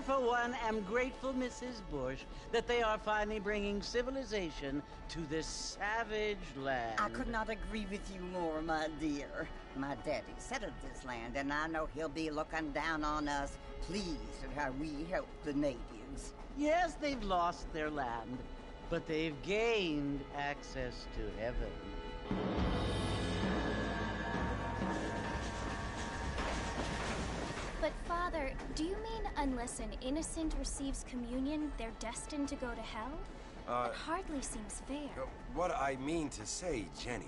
for one, am grateful, Mrs. Bush, that they are finally bringing civilization to this savage land. I could not agree with you more, my dear. My daddy settled this land, and I know he'll be looking down on us, pleased at how we help the natives. Yes, they've lost their land, but they've gained access to heaven. But, Father, do you mean unless an innocent receives communion, they're destined to go to hell? That hardly seems fair. What I mean to say, Jenny,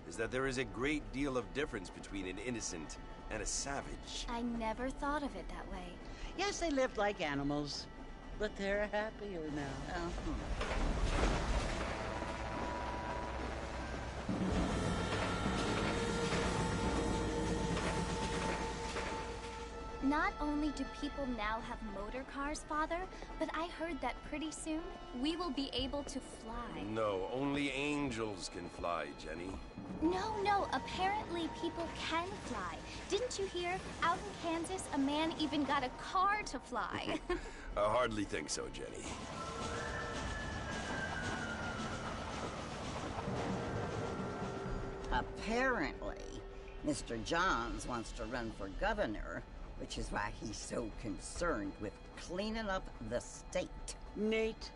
is that there is a great deal of difference between an innocent and a savage. I never thought of it that way. Yes, they lived like animals, but they're happier now. Not only do people now have motor cars, Father, but I heard that pretty soon we will be able to fly. No, only angels can fly, Jenny. No, apparently people can fly. Didn't you hear? Out in Kansas, a man even got a car to fly. I hardly think so, Jenny. Apparently, Mr. Johns wants to run for governor, which is why he's so concerned with cleaning up the state. Nate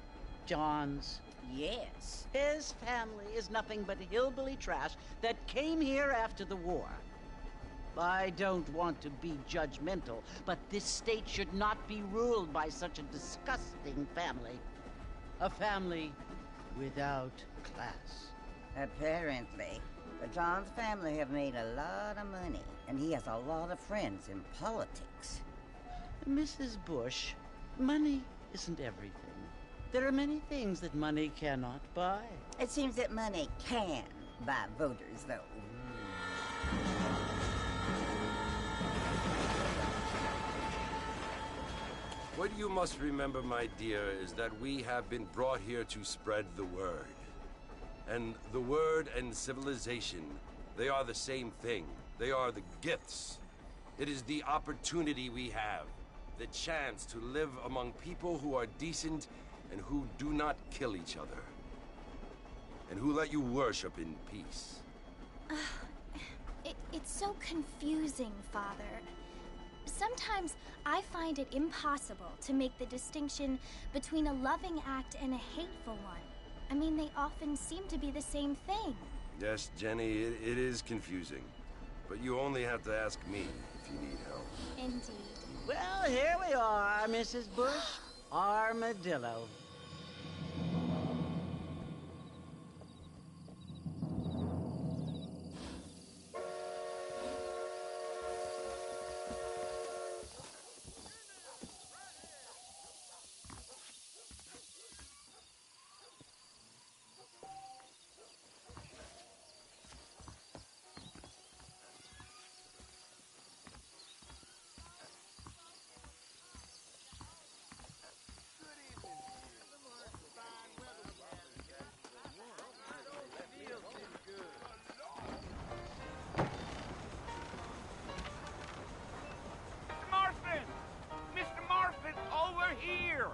Johns. Yes. His family is nothing but hillbilly trash that came here after the war. I don't want to be judgmental, but this state should not be ruled by such a disgusting family. A family without class. Apparently. The Johns family have made a lot of money, and he has a lot of friends in politics. Mrs. Bush, money isn't everything. There are many things that money cannot buy. It seems that money can buy voters, though. What you must remember, my dear, is that we have been brought here to spread the word. And the word and civilization, they are the same thing. They are the gifts. It is the opportunity we have, the chance to live among people who are decent and who do not kill each other, and who let you worship in peace. It's so confusing, Father. Sometimes I find it impossible to make the distinction between a loving act and a hateful one. I mean, they often seem to be the same thing. Yes, Jenny, it is confusing. But you only have to ask me if you need help. Indeed. Well, here we are, Mrs. Bush. Armadillo. Here!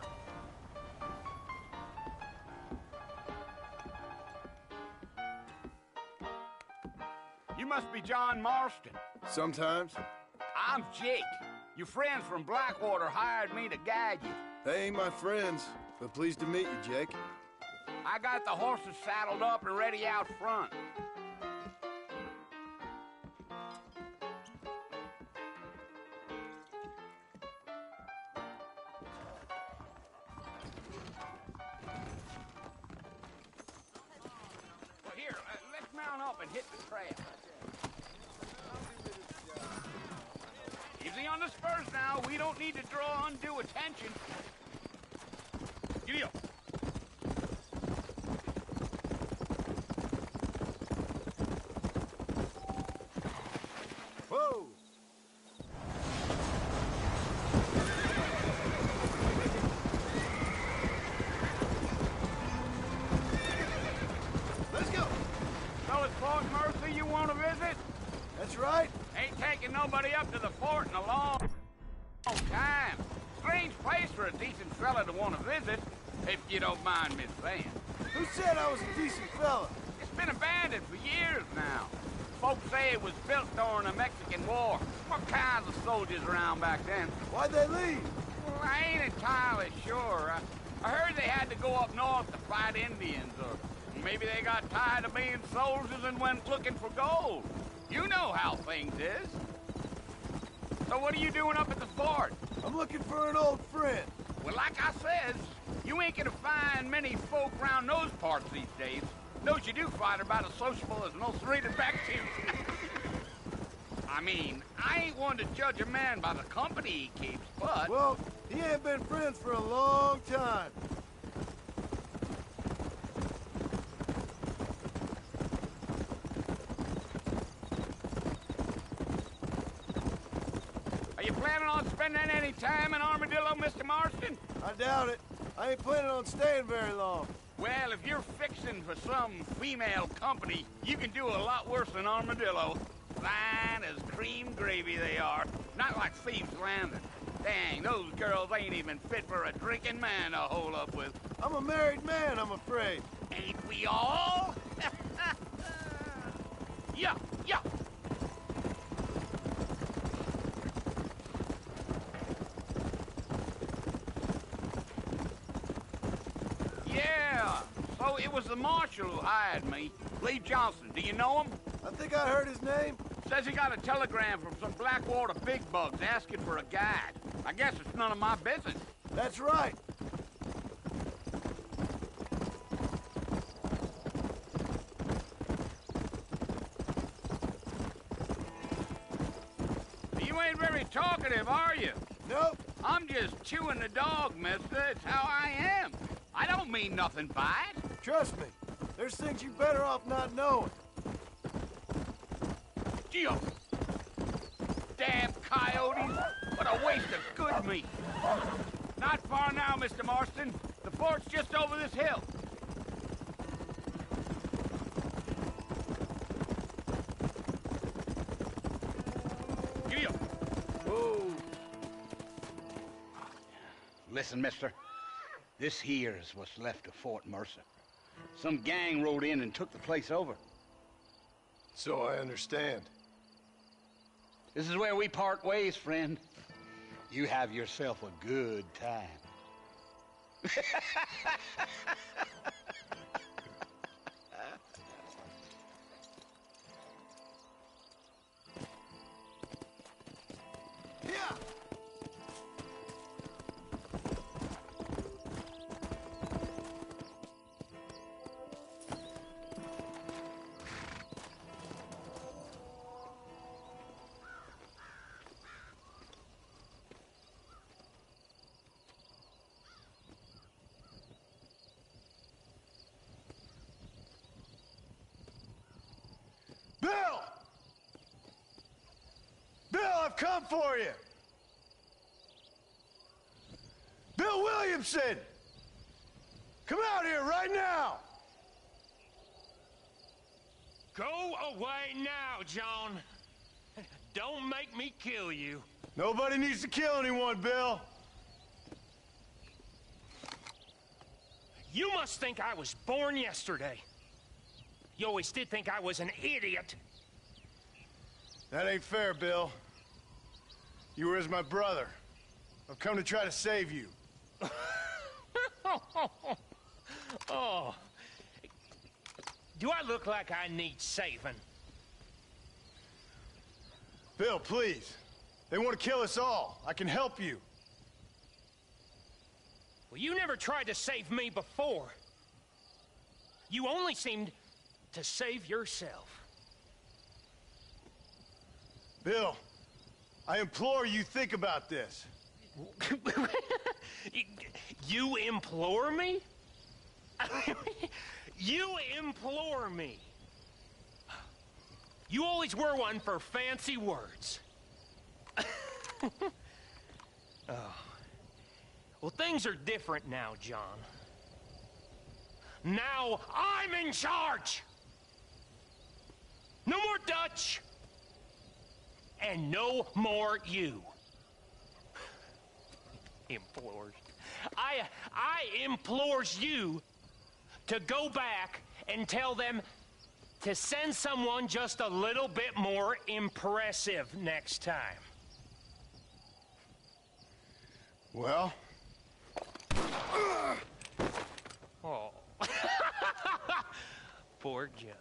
You must be John Marston. Sometimes. I'm Jake. Your friends from Blackwater hired me to guide you. They ain't my friends, but pleased to meet you, Jake. I got the horses saddled up and ready out front. And hit the trail. Easy on the spurs now. We don't need to draw undue attention. Giddy up. Whoa! Let's go! So it's Fort Mercy you want to visit? That's right. Ain't taking nobody up to the fort in a long time. strange place for a decent fella to want to visit, if you don't mind me saying. Who said I was a decent fella? It's been abandoned for years now. Folks say it was built during the Mexican War. What kinds of soldiers around back then? Why'd they leave? Well, I ain't entirely sure. I heard they had to go up north to fight Indians, or maybe they got tired of being soldiers and went looking for gold. You know how things is. So what are you doing up at the fort? I'm looking for an old friend. Well, like I says, you ain't gonna find many folk around those parts these days. Those you do find are about as sociable as an old serrated back to. I mean, I ain't one to judge a man by the company he keeps, but... Well, he ain't been friends for a long time. Are you planning on spending any time in Armadillo, Mr. Marston? I doubt it. I ain't planning on staying very long. Well, if you're fixing for some female company, you can do a lot worse than Armadillo. Fine as cream gravy they are. Not like Thieves' Landing. Dang, those girls ain't even fit for a drinking man to hole up with. I'm a married man, I'm afraid. Ain't we all? Yeah, yeah. Yeah, so it was the marshal who hired me. Lee Johnson, do you know him? I think I heard his name. Says he got a telegram from some Blackwater big bugs asking for a guide. I guess it's none of my business. That's right. You ain't very talkative, are you? Nope. I'm just chewing the dog, mister. It's how I am. I don't mean nothing by it. Trust me. There's things you better off not knowing. Gio. Damn coyotes. What a waste of good meat. Not far now, Mr. Marston. The fort's just over this hill. Gio. Whoa. Listen, mister. This here is what's left of Fort Mercer. Some gang rode in and took the place over. So I understand. This is where we part ways, friend. You have yourself a good time. Yeah. Bill! Bill, I've come for you! Bill Williamson! Come out here right now! Go away now, John. Don't make me kill you. Nobody needs to kill anyone, Bill. You must think I was born yesterday. You always did think I was an idiot. That ain't fair, Bill. You were as my brother. I've come to try to save you. Oh. Do I look like I need saving? Bill, please. They want to kill us all. I can help you. Well, you never tried to save me before. You only seemed to save yourself. Bill, I implore you think about this. You implore me? You implore me. You always were one for fancy words. Oh. Well, things are different now, John. Now I'm in charge! No more Dutch! And no more you. Implores. I implores you to go back and tell them to send someone just a little bit more impressive next time. Well? Oh. Poor John.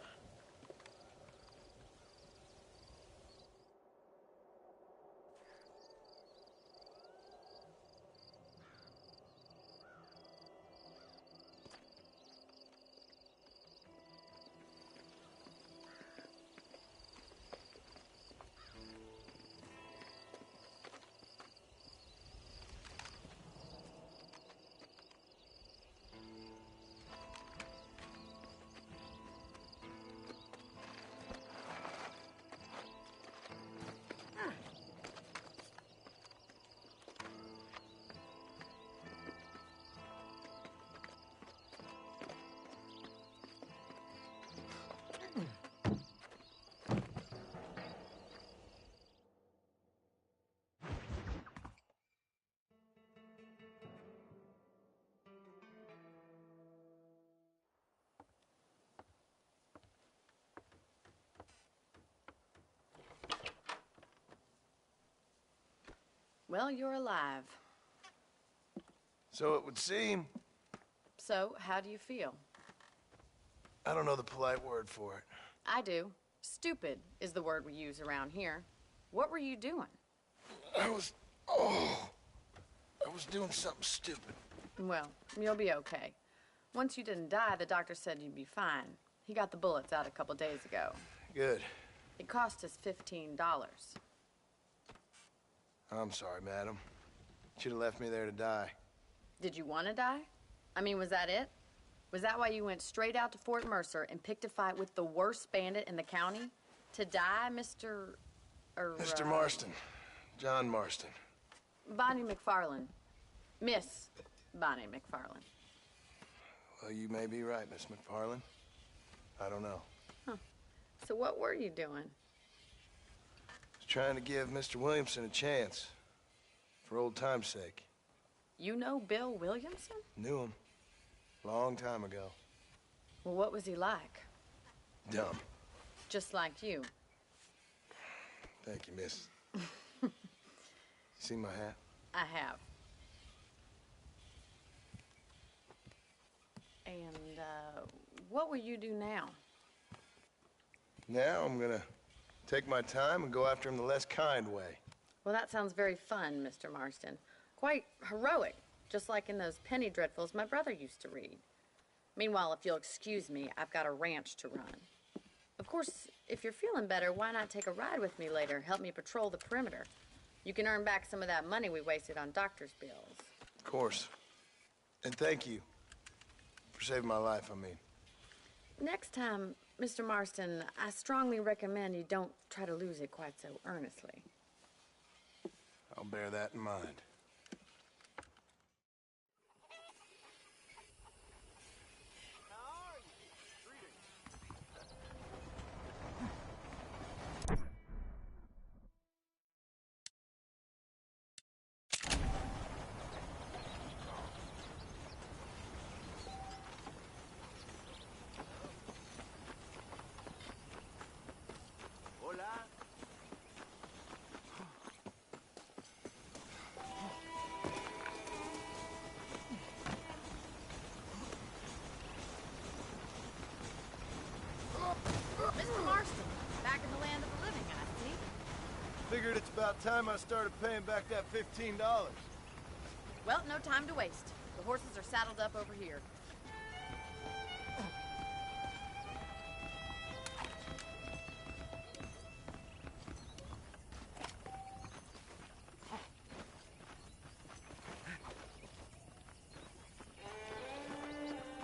Well, you're alive. So it would seem. So, how do you feel? I don't know the polite word for it. I do. Stupid is the word we use around here. What were you doing? I was doing something stupid. Well, you'll be okay. Once you didn't die, the doctor said you'd be fine. He got the bullets out a couple days ago. Good. It cost us $15. I'm sorry, madam. Should have left me there to die. Did you want to die? I mean, was that it? Was that why you went straight out to Fort Mercer and picked a fight with the worst bandit in the county? To die, Mr. Mr. Marston. John Marston. Bonnie McFarland. Miss Bonnie McFarland. Well, you may be right, Miss McFarland. I don't know. Huh. So what were you doing? Was trying to give Mr. Williamson a chance. For old time's sake. You know Bill Williamson? Knew him. Long time ago. Well, what was he like? Dumb. Just like you. Thank you, miss. See my hat? I have. And, what will you do now? Now I'm gonna take my time and go after him the less kind way. Well, that sounds very fun, Mr. Marston. Quite heroic, just like in those penny dreadfuls my brother used to read. Meanwhile, if you'll excuse me, I've got a ranch to run. Of course, if you're feeling better, why not take a ride with me later? Help me patrol the perimeter. You can earn back some of that money we wasted on doctor's bills. Of course. And thank you for saving my life, I mean. Next time, Mr. Marston, I strongly recommend you don't try to lose it quite so earnestly. I'll bear that in mind. Mr. Marston, back in the land of the living, I see. Figured it's about time I started paying back that $15. Well, no time to waste. The horses are saddled up over here.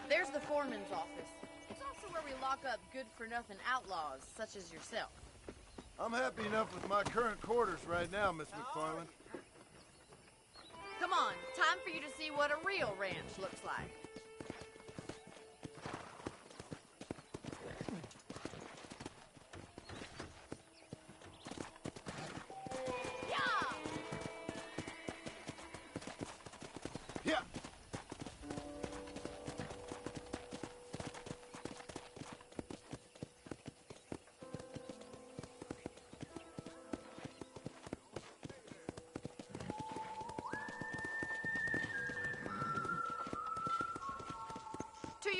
There's the foreman's office. It's also where we lock up good-for-nothing outlaws, such as yourself. I'm happy enough with my current quarters right now, Miss McFarland. Come on, time for you to see what a real ranch looks like. Yeah!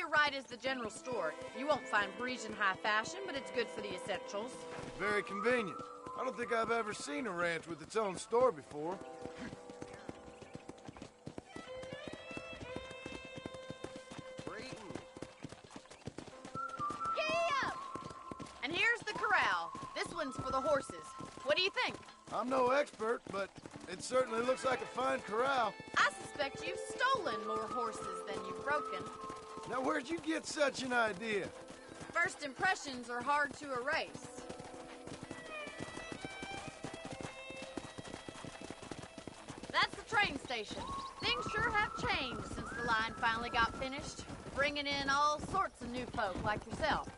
right is the general store. You won't find Parisian high fashion, but it's good for the essentials. Very convenient. I don't think I've ever seen a ranch with its own store before. Giddy up! And here's the corral. This one's for the horses. What do you think? I'm no expert, but it certainly looks like a fine corral. I suspect you've stolen more horses than you've broken. Now, where'd you get such an idea? First impressions are hard to erase. That's the train station. Things sure have changed since the line finally got finished, bringing in all sorts of new folk like yourself.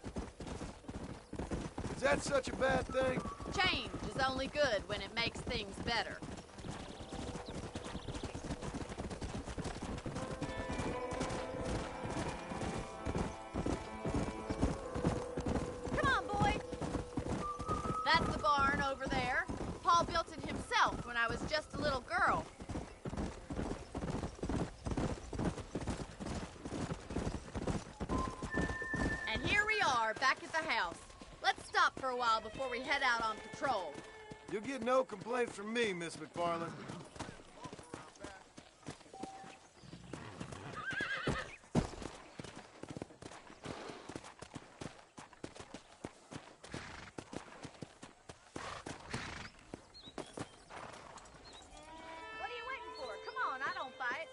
Is that such a bad thing? Change is only good when it makes things better. Come on, boy. That's the barn over there. Paul built it himself when I was just a little girl. And here we are, back at the house. Let's stop for a while before we head out on patrol. You'll get no complaints from me, Miss McFarland. What are you waiting for? Come on, I don't fight.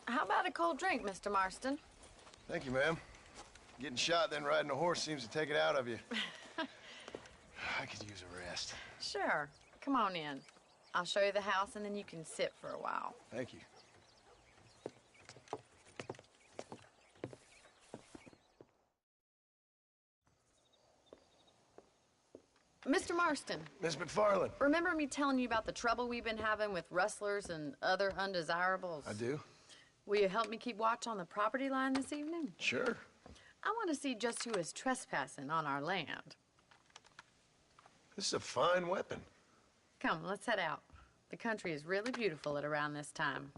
How about a cold drink, Mr. Marston? Thank you, ma'am. Getting shot, then riding a horse seems to take it out of you. I could use a rest. Sure. Come on in. I'll show you the house, and then you can sit for a while. Thank you. Mr. Marston, Miss McFarland. remember me telling you about the trouble we've been having with rustlers and other undesirables? I do? Will you help me keep watch on the property line this evening? Sure. I want to see just who is trespassing on our land. This is a fine weapon. Come, let's head out. The country is really beautiful at around this time.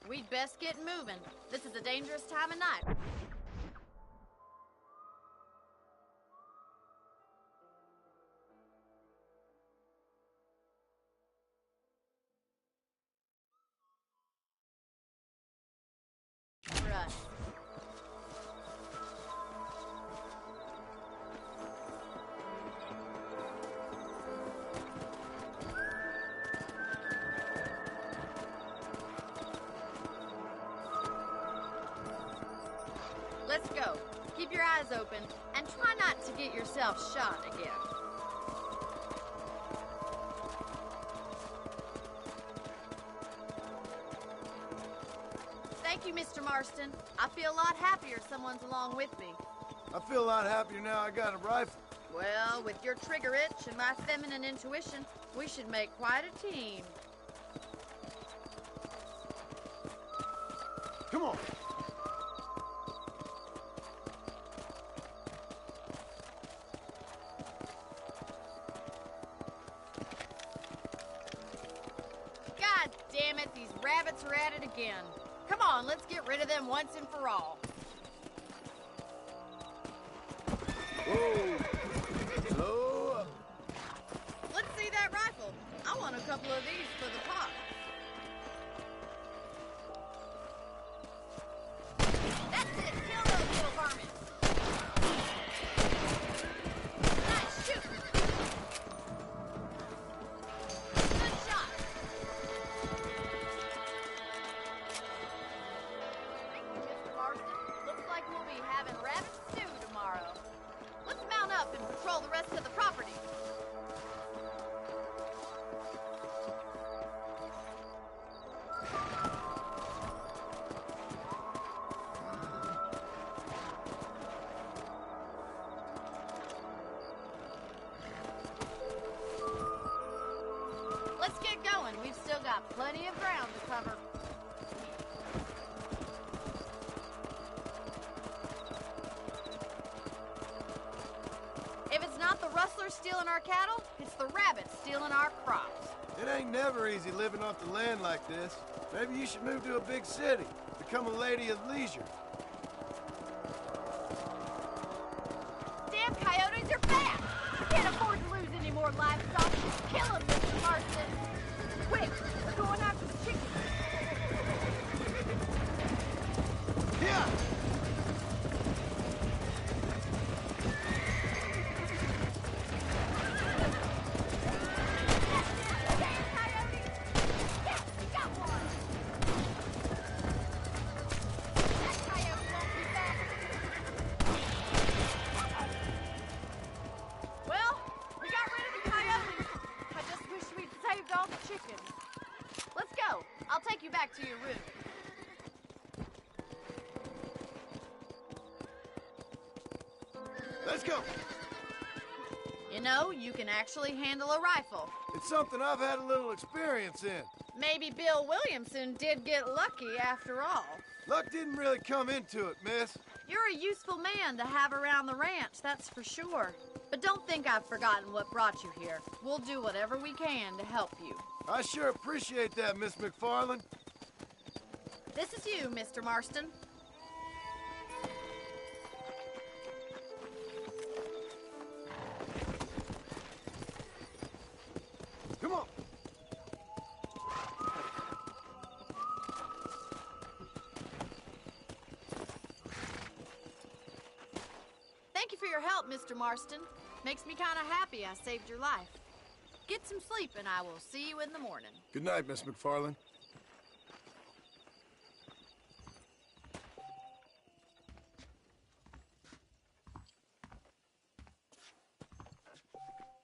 We'd best get moving. This is a dangerous time of night. Right. Let's go. Keep your eyes open and try not to get yourself shot again. Thank you, Mr. Marston. I feel a lot happier someone's along with me. I feel a lot happier now I got a rifle. Well, with your trigger itch and my feminine intuition, we should make quite a team. Come on. God damn it, these rabbits are at it again. Come on, let's get rid of them once and for all. Whoa. Slow up. Let's see that rifle. I want a couple of these for the pot. That's it. Kill those little vermin. Nice shooting. Good shot. Thank you, Mr. Marston. Looks like we'll be having rabbit stew tomorrow. Let's mount up and patrol the rest of the property. Let's get going. We've still got plenty of ground to cover. coyotes stealing our cattle, it's the rabbits stealing our crops. It ain't never easy living off the land like this. Maybe you should move to a big city. Become a lady of leisure. Damn coyotes are back! We can't afford to lose any more livestock. Kill them, Mr. Marston! Quick, we're going after the chickens. Yeah! Let's go. I'll take you back to your room. Let's go! You know, you can actually handle a rifle. It's something I've had a little experience in. Maybe Bill Williamson did get lucky after all. Luck didn't really come into it, miss. You're a useful man to have around the ranch, that's for sure. But don't think I've forgotten what brought you here. We'll do whatever we can to help you. I sure appreciate that, Miss McFarland. This is you, Mr. Marston. Come on. Thank you for your help, Mr. Marston. Makes me kind of happy I saved your life. Get some sleep and I will see you in the morning. Good night, Miss McFarland.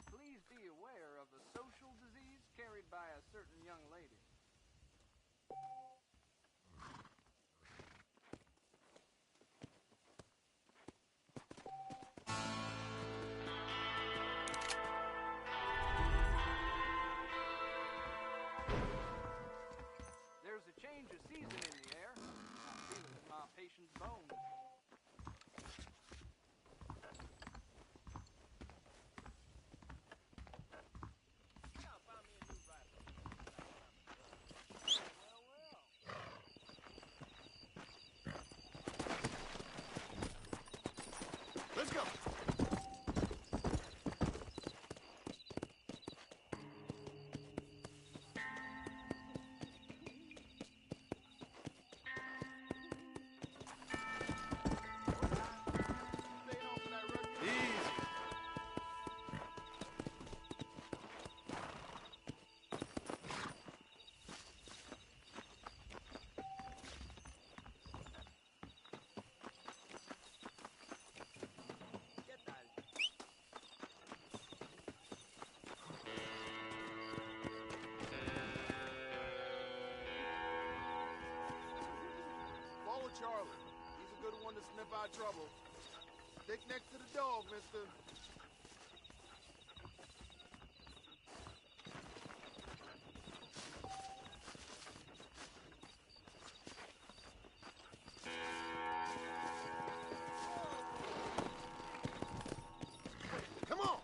Please be aware of the social disease carried by a certain young lady. There's a change of season in the air. I feel it in my patient's bones. Let's go. Easy. Follow Charlie. He's a good one to sniff out trouble. Stick next to the dog, mister. Come on.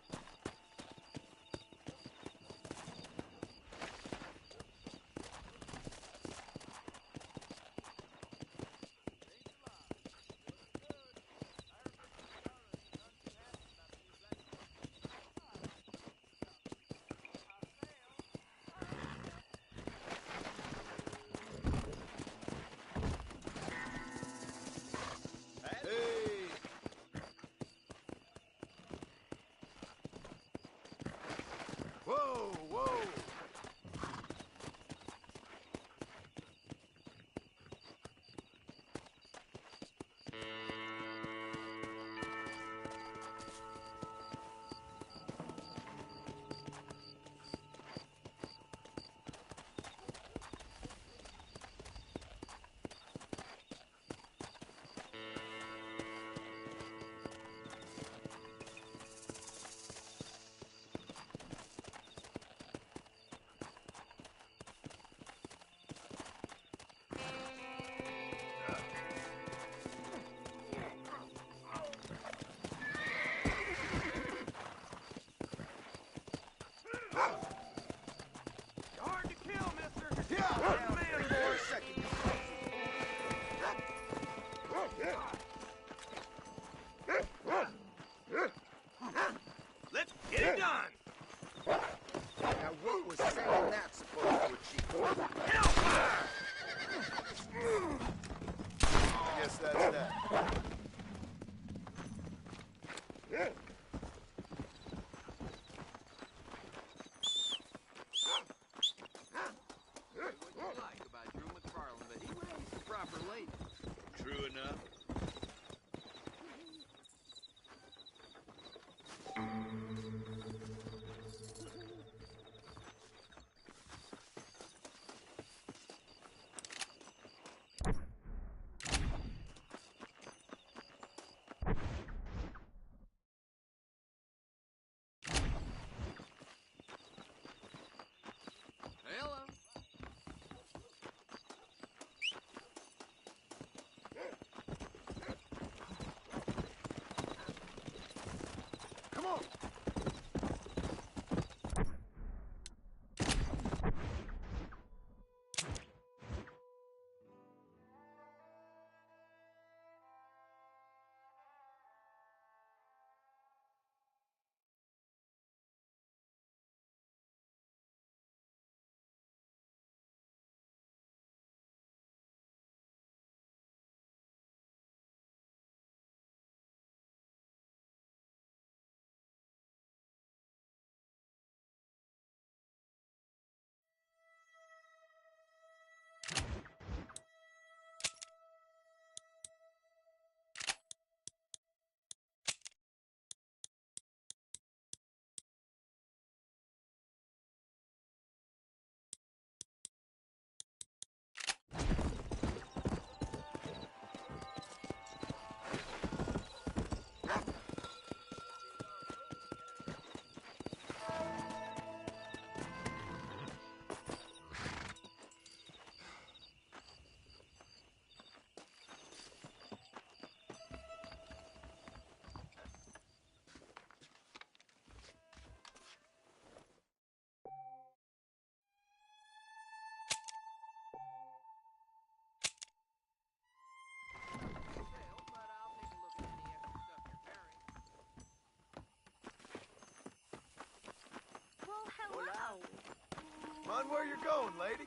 Mind where you're going, lady.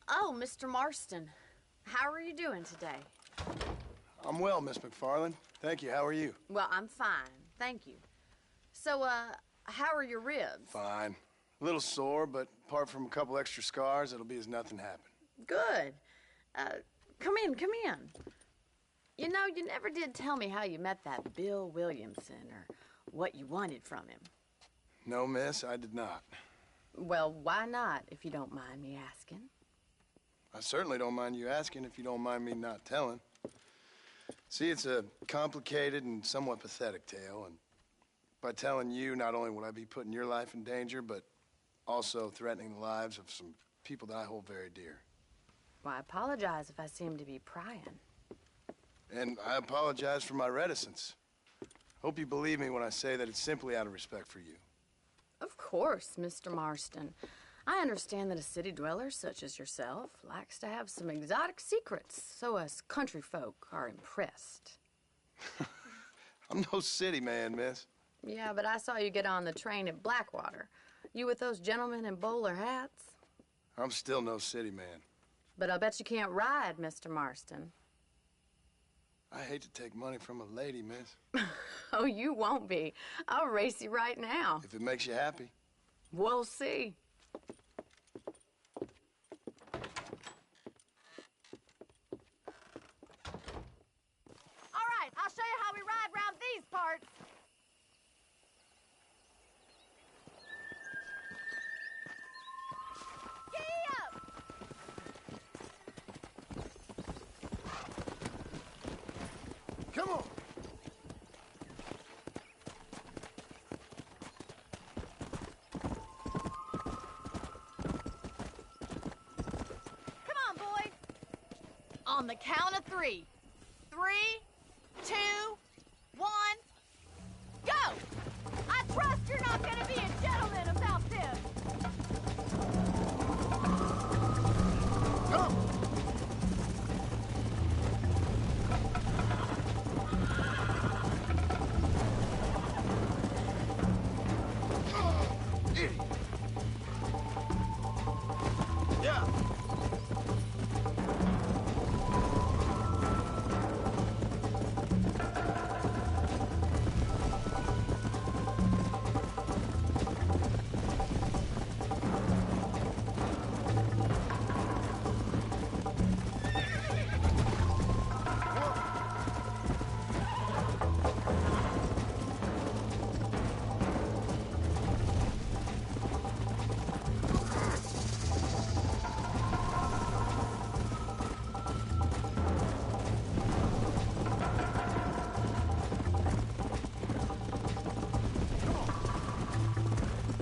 Oh, Mr. Marston. How are you doing today? I'm well, Miss McFarland. Thank you. How are you? Well, I'm fine. Thank you. So, how are your ribs? Fine. A little sore, but apart from a couple extra scars, it'll be as nothing happened. Good. Come in, come in. You know, you never did tell me how you met that Bill Williamson or what you wanted from him. No, miss, I did not. Well, why not, if you don't mind me asking? I certainly don't mind you asking if you don't mind me not telling. See, it's a complicated and somewhat pathetic tale, and by telling you, not only would I be putting your life in danger, but also threatening the lives of some people that I hold very dear. Well, I apologize if I seem to be prying. And I apologize for my reticence. Hope you believe me when I say that it's simply out of respect for you. Of course, Mr. Marston. I understand that a city dweller such as yourself likes to have some exotic secrets, so us country folk are impressed. I'm no city man, miss. Yeah, but I saw you get on the train at Blackwater. You with those gentlemen in bowler hats? I'm still no city man. But I'll bet you can't ride, Mr. Marston. I hate to take money from a lady, miss. Oh, you won't be. I'll race you right now. If it makes you happy. We'll see. All right, I'll show you how we ride round these parts. Giddy up! Come on! Come on, boys. On the count of 3. 3, 2, 1, go! I trust you're not gonna be a gentleman about this. Come! Idiot! Yeah!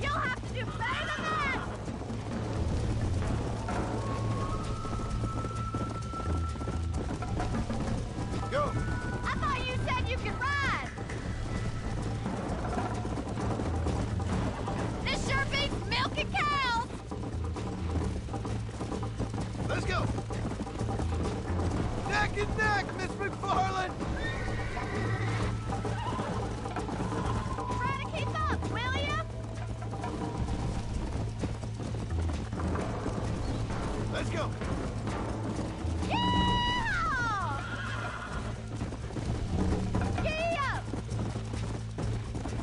You'll have to do better than that! Go! I thought you said you could ride! This sure beats milking cows! Let's go! Neck and neck, Miss McFarland! Try to keep up, will ya? Let's go! Yeah! Giddy up!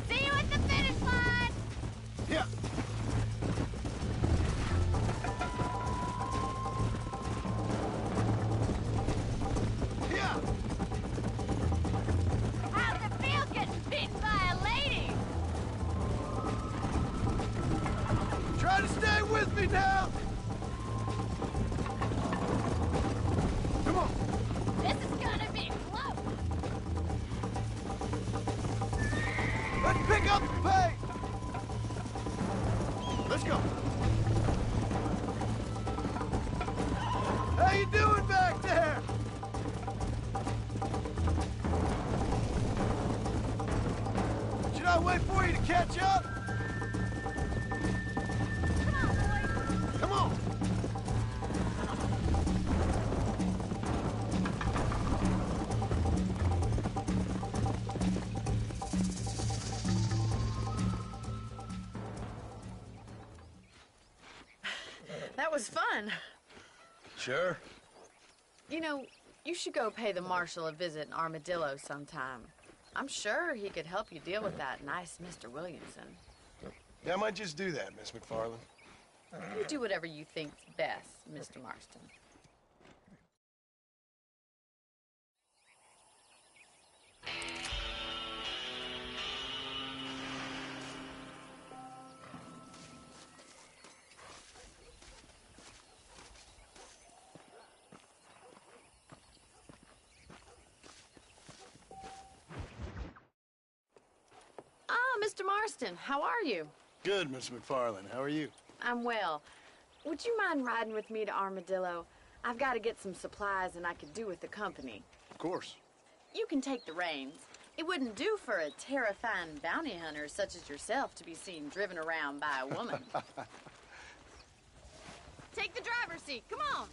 See you at the finish line! Yeah! Yeah! How's it feel getting beaten by a lady? Try to stay with me now! Come on! This is gonna be close! Let's pick up the pace! Let's go! How you doing back there? Should I wait for you to catch up? Come on, boys! Come on! was fun. Sure. You know, you should go pay the marshal a visit in Armadillo sometime. I'm sure he could help you deal with that nice Mr. Williamson. Yeah, I might just do that, Miss McFarland. You do whatever you think's best, Mr. Marston. Mr. Marston, how are you? Good, Miss McFarland. How are you? I'm well. Would you mind riding with me to Armadillo? I've got to get some supplies and I could do with the company. Of course. You can take the reins. It wouldn't do for a terrifying bounty hunter such as yourself to be seen driven around by a woman. Take the driver's seat. Come on.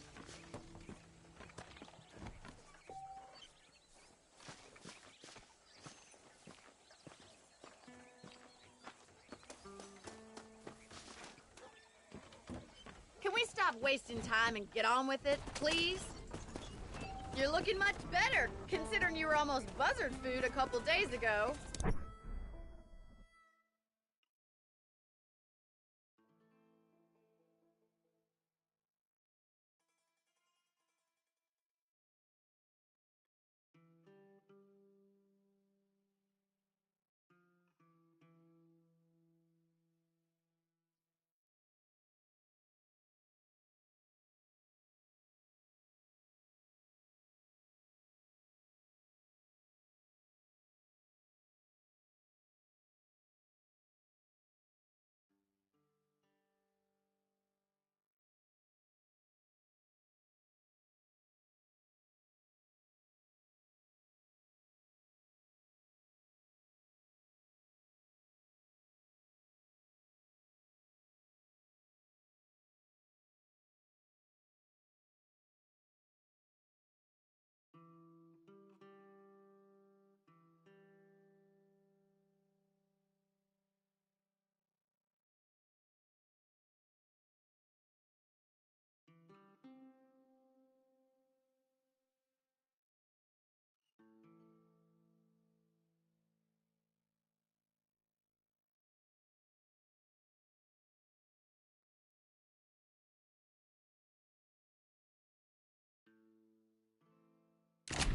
Can we stop wasting time and get on with it, please? You're looking much better, considering you were almost buzzard food a couple days ago.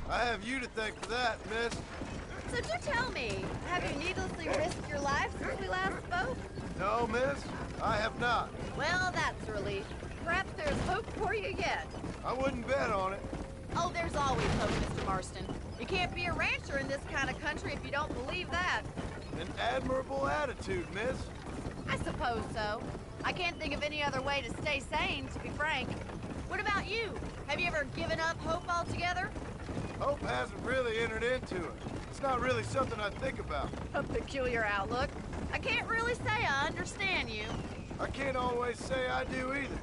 I have you to thank for that, miss. So do tell me, have you needlessly risked your life since we last spoke? No, miss, I have not. Well, that's a relief. Perhaps there's hope for you yet. I wouldn't bet on it. Oh, there's always hope, Mr. Marston. You can't be a rancher in this kind of country if you don't believe that. An admirable attitude, miss. I suppose so. I can't think of any other way to stay sane, to be frank. What about you? Have you ever given up hope altogether? Hope hasn't really entered into it. It's not really something I think about. A peculiar outlook. I can't really say I understand you. I can't always say I do either.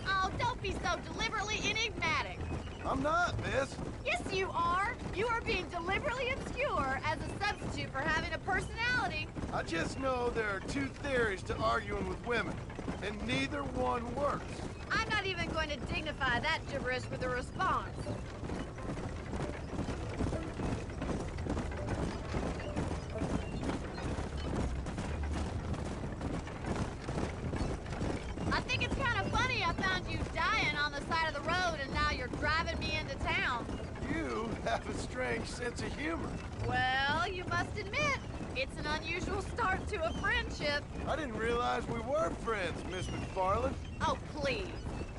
Oh, don't be so deliberately enigmatic. I'm not, miss. Yes, you are. You are being deliberately obscure as a substitute for having a personality. I just know there are two theories to arguing with women, and neither one works. I'm not even going to dignify that gibberish with a response. I think it's kind of funny I found you dying on the side of the road and now you're driving me into town. You have a strange sense of humor. Well, you must admit, it's an unusual start to a friendship. I didn't realize we were friends, Miss McFarland. Oh, please.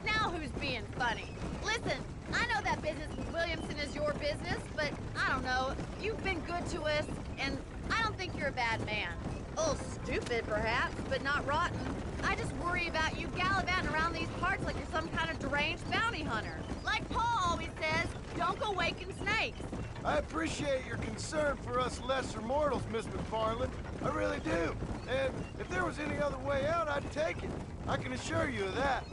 Now who's being funny? Listen, I know that business with Williamson is your business, but I don't know. You've been good to us, and I don't think you're a bad man. A little stupid, perhaps, but not rotten. I just worry about you gallivanting around these parts like you're some kind of deranged bounty hunter. Like Paul always says, don't go waking snakes. I appreciate your concern for us lesser mortals, Miss McFarland. I really do. And if there was any other way out, I'd take it. I can assure you of that.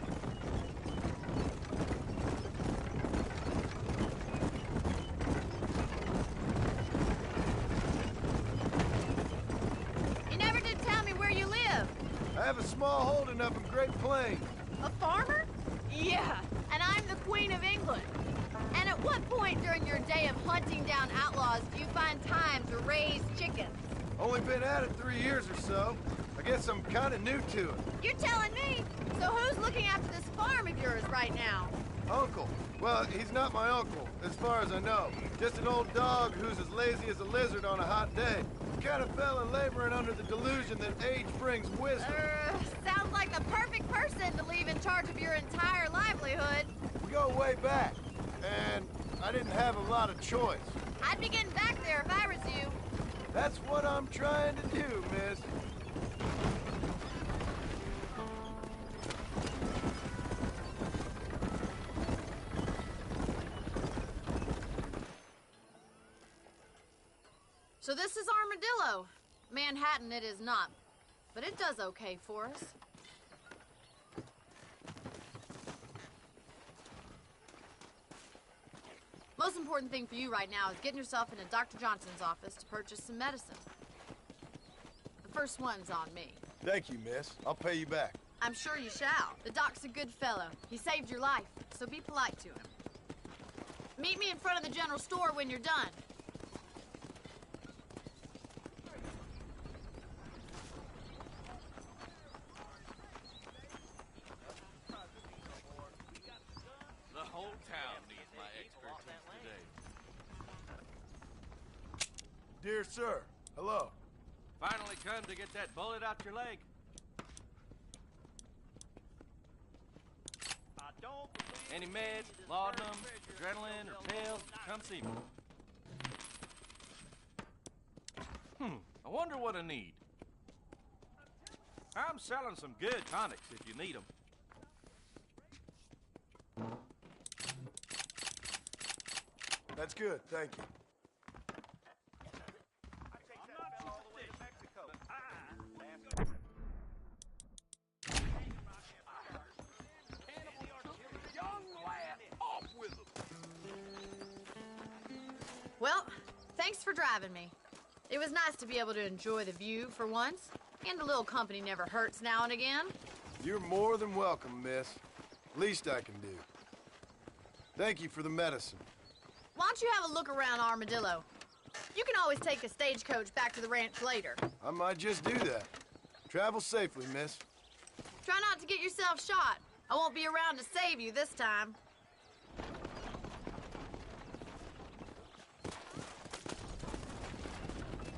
You never did tell me where you live. I have a small holding up in Great Plains. A farmer? Yeah, and I'm the Queen of England. And at what point during your day of hunting down outlaws do you find time to raise chickens? Only been at it 3 years or so. I guess I'm kind of new to it. You're telling me? So who's looking after this farm of yours right now? Uncle. Well, he's not my uncle, as far as I know. Just an old dog who's as lazy as a lizard on a hot day. Kind of fella laboring under the delusion that age brings wisdom. Sounds like the perfect person to leave in charge of your entire livelihood. We go way back, and I didn't have a lot of choice. I'd be getting back there if I was you. That's what I'm trying to do, miss. So this is Armadillo. Manhattan it is not, but it does okay for us. Most important thing for you right now is getting yourself into Dr. Johnson's office to purchase some medicine. The first one's on me. Thank you, miss. I'll pay you back. I'm sure you shall. The doc's a good fellow. He saved your life, so be polite to him. Meet me in front of the general store when you're done. The whole town needs my expertise today. Dear sir, hello. Finally come to get that bullet out your leg. Any meds, laudanum, adrenaline, or pills, come see me. I wonder what I need. I'm selling some good tonics if you need them. That's good, thank you. Well, thanks for driving me. It was nice to be able to enjoy the view for once, and a little company never hurts now and again. You're more than welcome, miss. Least I can do. Thank you for the medicine. Why don't you have a look around Armadillo? You can always take a stagecoach back to the ranch later. I might just do that. Travel safely, miss. Try not to get yourself shot. I won't be around to save you this time.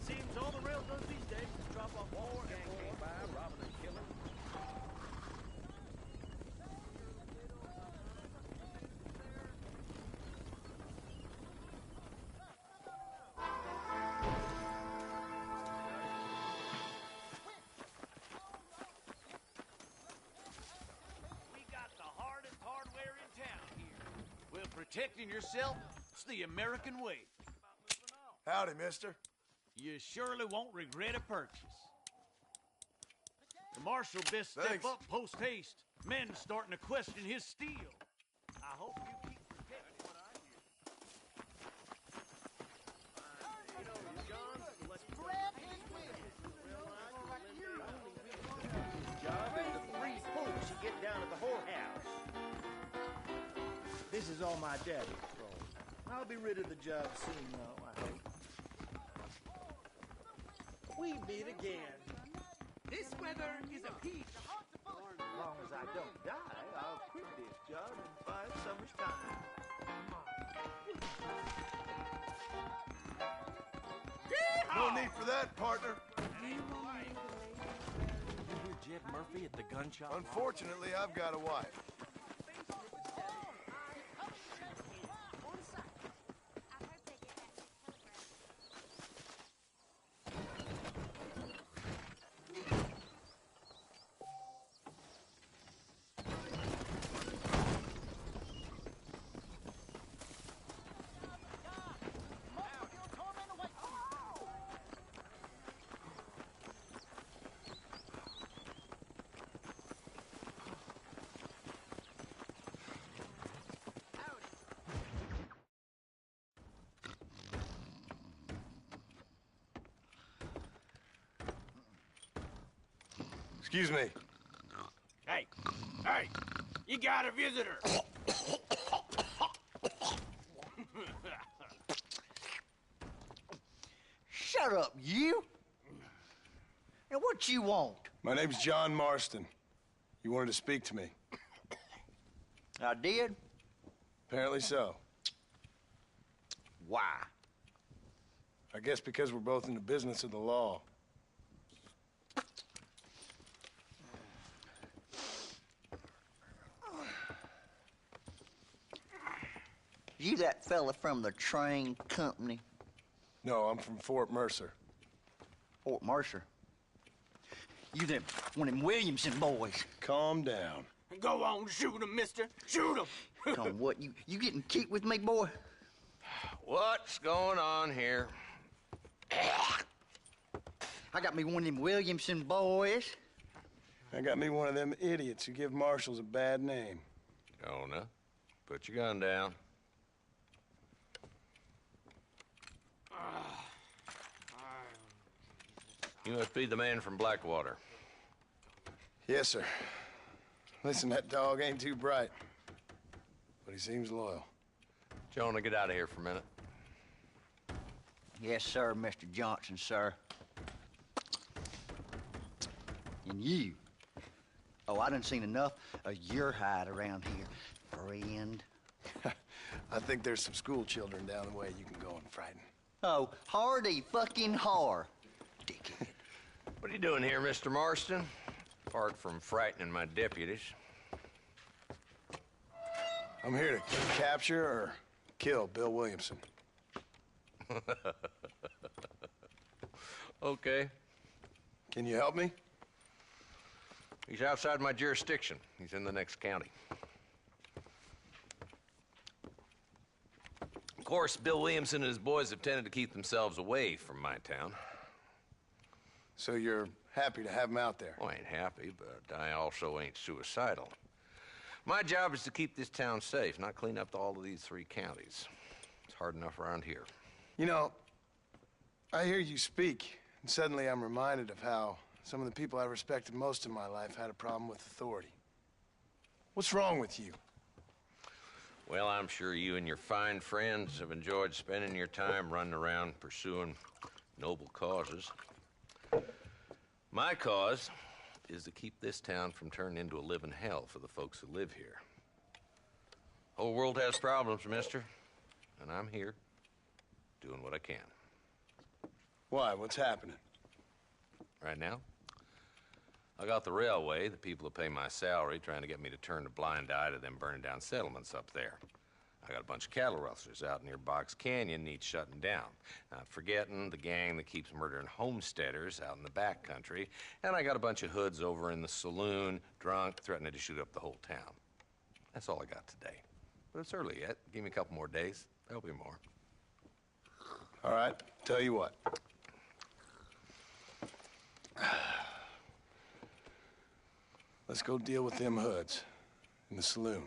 Seems all the railroads these days is drop off more and more by robbing and killing. We got the hardest hardware in town here. Well, protecting yourself, it's the American way. Howdy, mister. You surely won't regret a purchase. The marshal best step Thanks. up post haste. Men starting to question his steel. I hope you keep protecting what I hear. Job is the 3 folks you get down at the whorehouse. This is all my daddy's from. I'll be rid of the job soon, though, I hope. We meet again. This weather is a peach. As long as I don't die, I'll quit this job in 5 summers' time. No need for that, partner. You hear Jed Murphy at the gun shop? Unfortunately, I've got a wife. Excuse me. Hey, hey, You got a visitor. Shut up, you! Now, what you want? My name's John Marston. You wanted to speak to me. I did? Apparently so. Why? I guess because we're both in the business of the law. You that fella from the train company? No, I'm from Fort Mercer. Fort Mercer? You them, one of them Williamson boys. Calm down. Go on, shoot him, mister. Shoot him. Come on, what, you getting keep with me, boy? What's going on here? I got me one of them Williamson boys. I got me one of them idiots who give marshals a bad name. Jonah, put your gun down. You must be the man from Blackwater. Yes, sir. Listen, that dog ain't too bright, but he seems loyal. Jonah, get out of here for a minute. Yes, sir, Mr. Johnson, sir. And you. Oh, I done seen enough of your hide around here, friend. I think there's some school children down the way you can go and frighten. Oh, hardy fucking har. Dickhead. What are you doing here, Mr. Marston? Apart from frightening my deputies. I'm here to capture or kill Bill Williamson. Okay. Can you help me? He's outside my jurisdiction. He's in the next county. Of course, Bill Williamson and his boys have tended to keep themselves away from my town. So you're happy to have him out there? Well, I ain't happy, but I also ain't suicidal. My job is to keep this town safe, not clean up all of these 3 counties. It's hard enough around here. You know, I hear you speak, and suddenly I'm reminded of how some of the people I respected most in my life had a problem with authority. What's wrong with you? Well, I'm sure you and your fine friends have enjoyed spending your time running around pursuing noble causes. My cause is to keep this town from turning into a living hell for the folks who live here. Whole world has problems, mister, and I'm here doing what I can. Why? What's happening? Right now, I got the railway, the people who pay my salary, trying to get me to turn a blind eye to them burning down settlements up there. I got a bunch of cattle rustlers out near Box Canyon needs shutting down. Not forgetting the gang that keeps murdering homesteaders out in the back country. And I got a bunch of hoods over in the saloon, drunk, threatening to shoot up the whole town. That's all I got today. But it's early yet. Give me a couple more days. There'll be more. All right, tell you what. Let's go deal with them hoods in the saloon.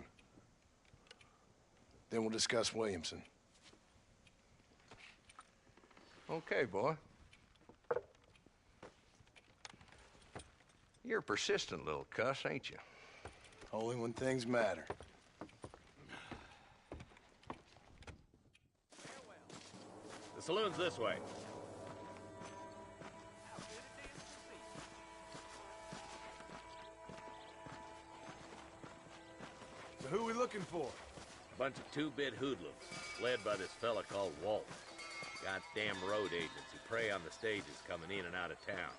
Then we'll discuss Williamson. Okay, boy. You're a persistent little cuss, ain't you? Only when things matter. The saloon's this way. So who are we looking for? A bunch of two-bit hoodlums, led by this fella called Walt. Goddamn road agents who prey on the stages coming in and out of town.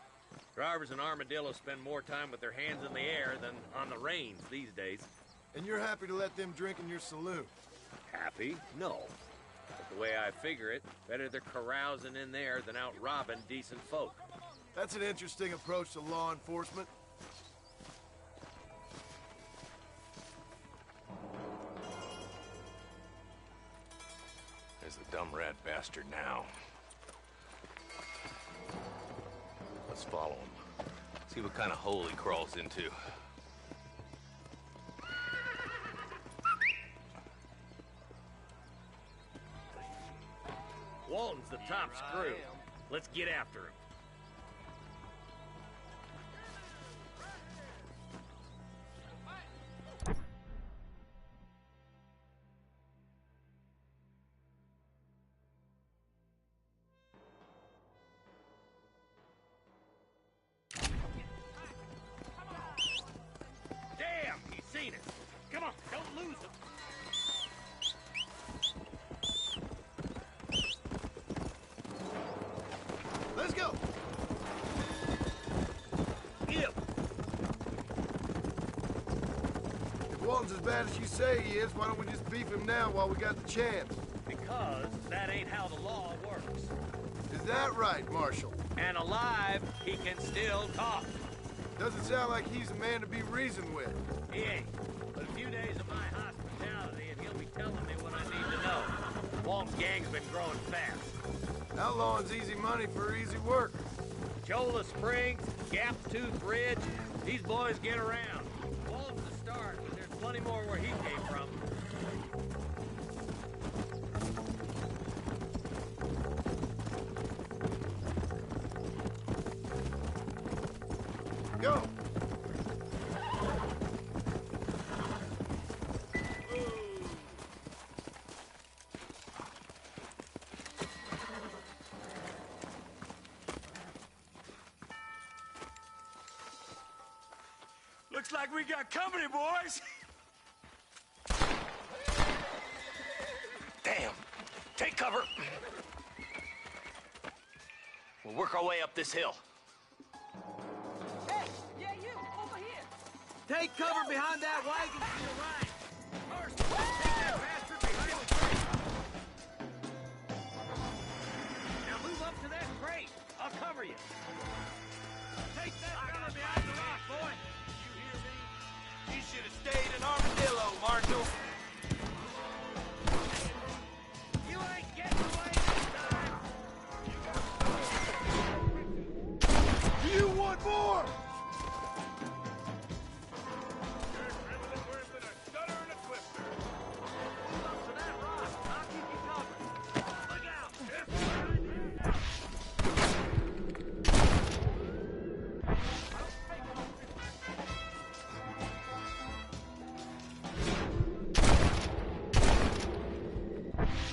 Drivers in Armadillo spend more time with their hands in the air than on the reins these days. And you're happy to let them drink in your saloon? Happy? No. But the way I figure it, better they're carousing in there than out robbing decent folk. That's an interesting approach to law enforcement. There's the dumb rat bastard now. Let's follow him. See what kind of hole he crawls into. Walton's the top screw. Let's get after him. Walton's as bad as you say he is, why don't we just beef him now while we got the chance? Because that ain't how the law works. Is that right, Marshal? And alive, he can still talk. Doesn't sound like he's a man to be reasoned with. He ain't. But a few days of my hospitality, and he'll be telling me what I need to know. Walton's gang's been growing fast. Outlawing's easy money for easy work. Cholla Springs, Gap Tooth Ridge, these boys get around. Walton's the start, but there's plenty more where he came from. Go! Looks like we got company, boys. Damn. Take cover. We'll work our way up this hill. Hey, yeah, you, over here. Take cover behind that wagon to your right. First, take that bastard behind the crate. Now move up to that crate. I'll cover you. Take that fella behind the rock, boy. You hear me? You should have stayed in Armadillo, Marshal. You ain't getting away this time. You want more?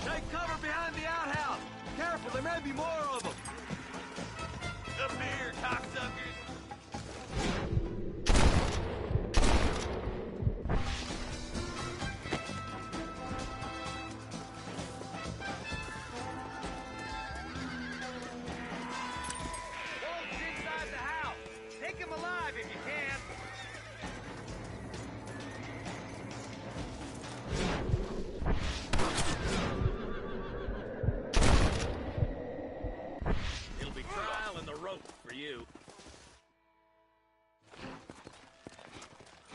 Take cover behind the outhouse. Careful, there may be more of them. Up here, cocksuckers. Walton's inside the house. Take him alive if you can. It'll be trial and the rope for you.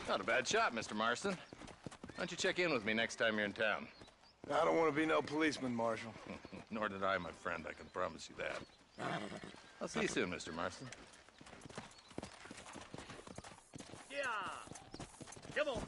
Not a bad shot, Mr. Marston. Why don't you check in with me next time you're in town? I don't want to be no policeman, Marshal. Nor did I, my friend. I can promise you that. I'll see you soon, Mr. Marston. Yeah. Come on.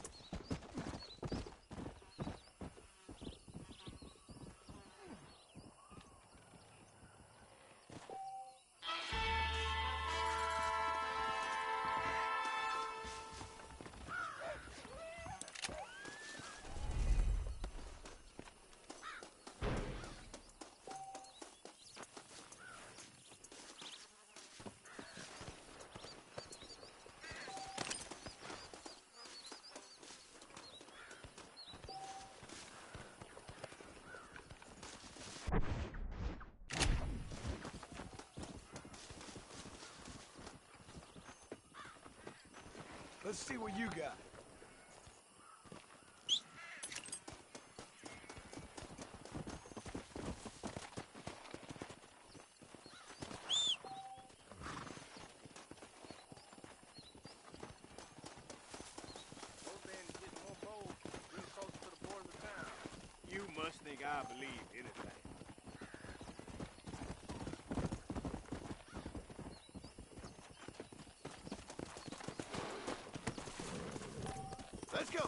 Let's see what you got. You must think I believe anything. Let's go.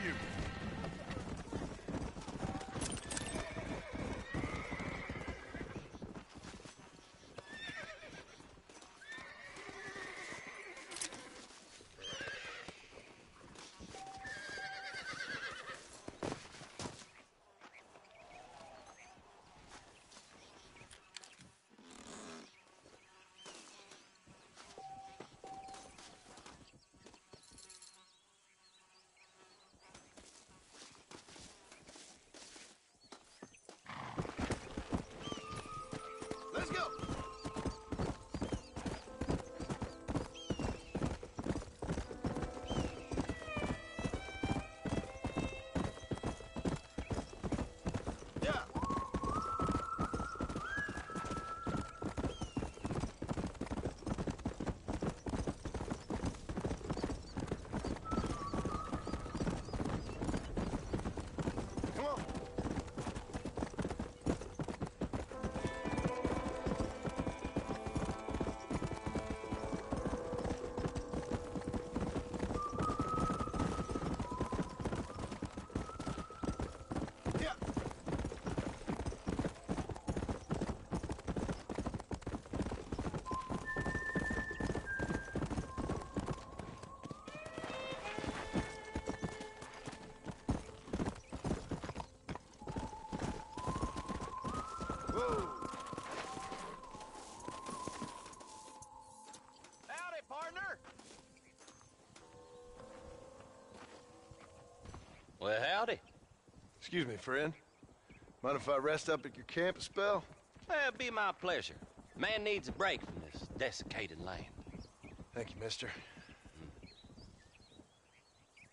you. Let's go. Yeah. Come on. Yeah. Whoa. Howdy, partner. Well, howdy. Excuse me, friend. Mind if I rest up at your camp a spell? Well, it'd be my pleasure. Man needs a break from this desiccated land. Thank you, mister.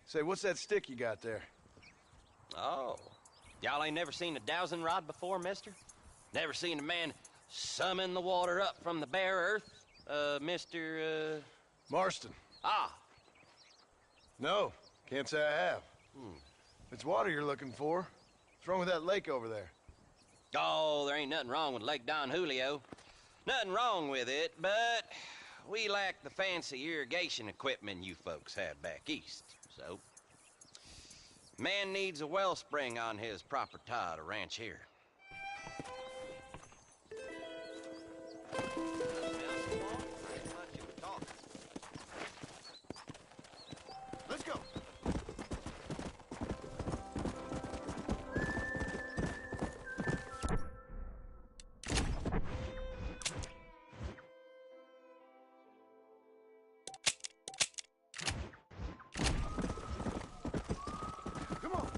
Say, what's that stick you got there? Oh. Y'all ain't never seen a dowsing rod before, mister? Never seen a man summon the water up from the bare earth? Mr. Marston. Ah. No, can't say I have. If it's water you're looking for, what's wrong with that lake over there? Oh, there ain't nothing wrong with Lake Don Julio. Nothing wrong with it, but we lack the fancy irrigation equipment you folks have back east, so... Man needs a wellspring on his property to ranch here. Let's go. Come on.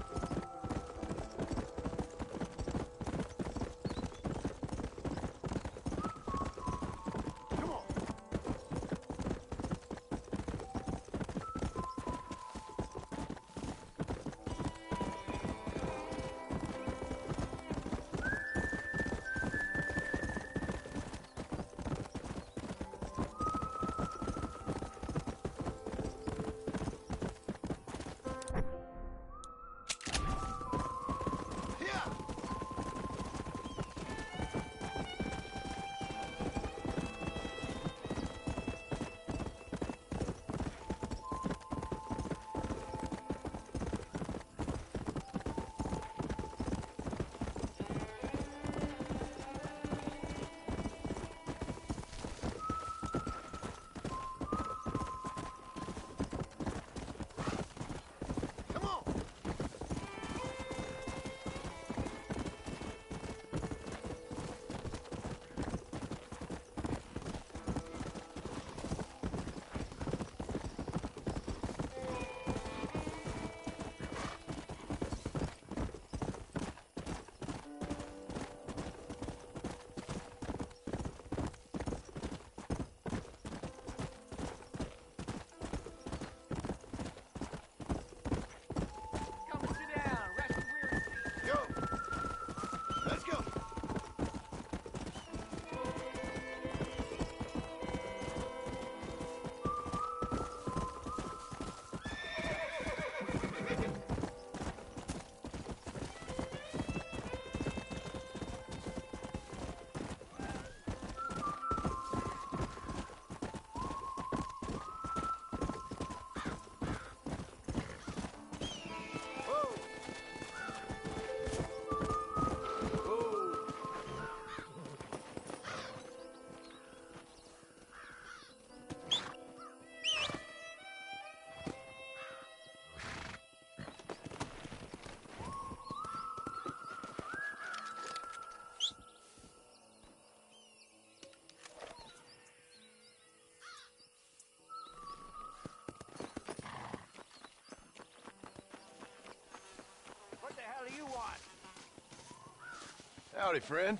Howdy, friend.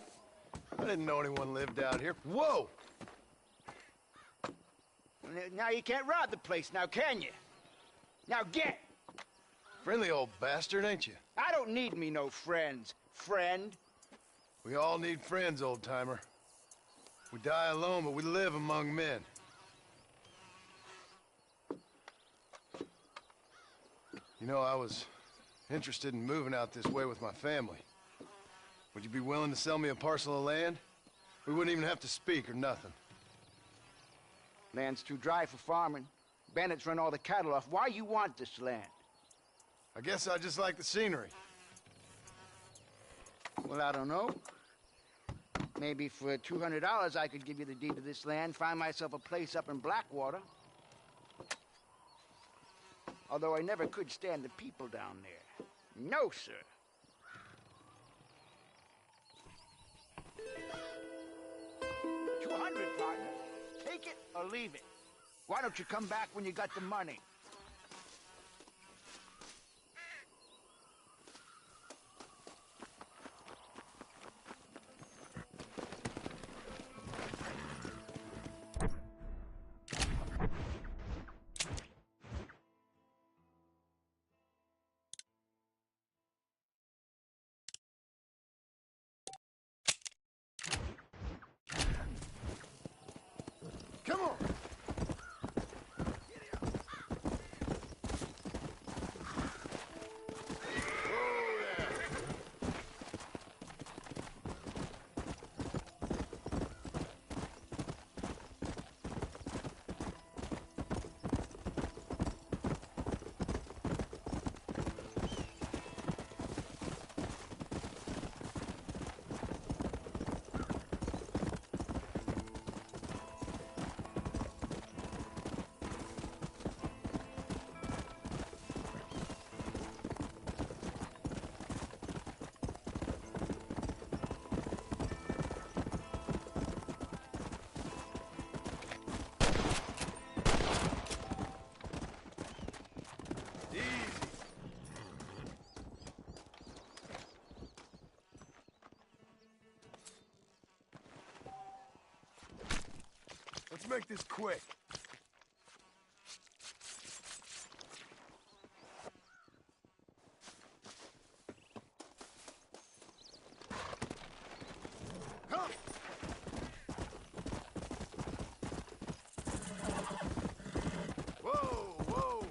I didn't know anyone lived out here. Whoa! Now you can't rob the place now, can you? Now get! Friendly old bastard, ain't you? I don't need me no friends. Friend? We all need friends, old-timer. We die alone, but we live among men. You know, I was interested in moving out this way with my family. Would you be willing to sell me a parcel of land? We wouldn't even have to speak or nothing. Land's too dry for farming. Bandits run all the cattle off. Why you want this land? I guess I just like the scenery. Well, I don't know. Maybe for $200 I could give you the deed to this land, find myself a place up in Blackwater. Although I never could stand the people down there. No, sir. $200, partner. Take it or leave it. Why don't you come back when you got the money? Come on! Let's make this quick. Come! Whoa, whoa!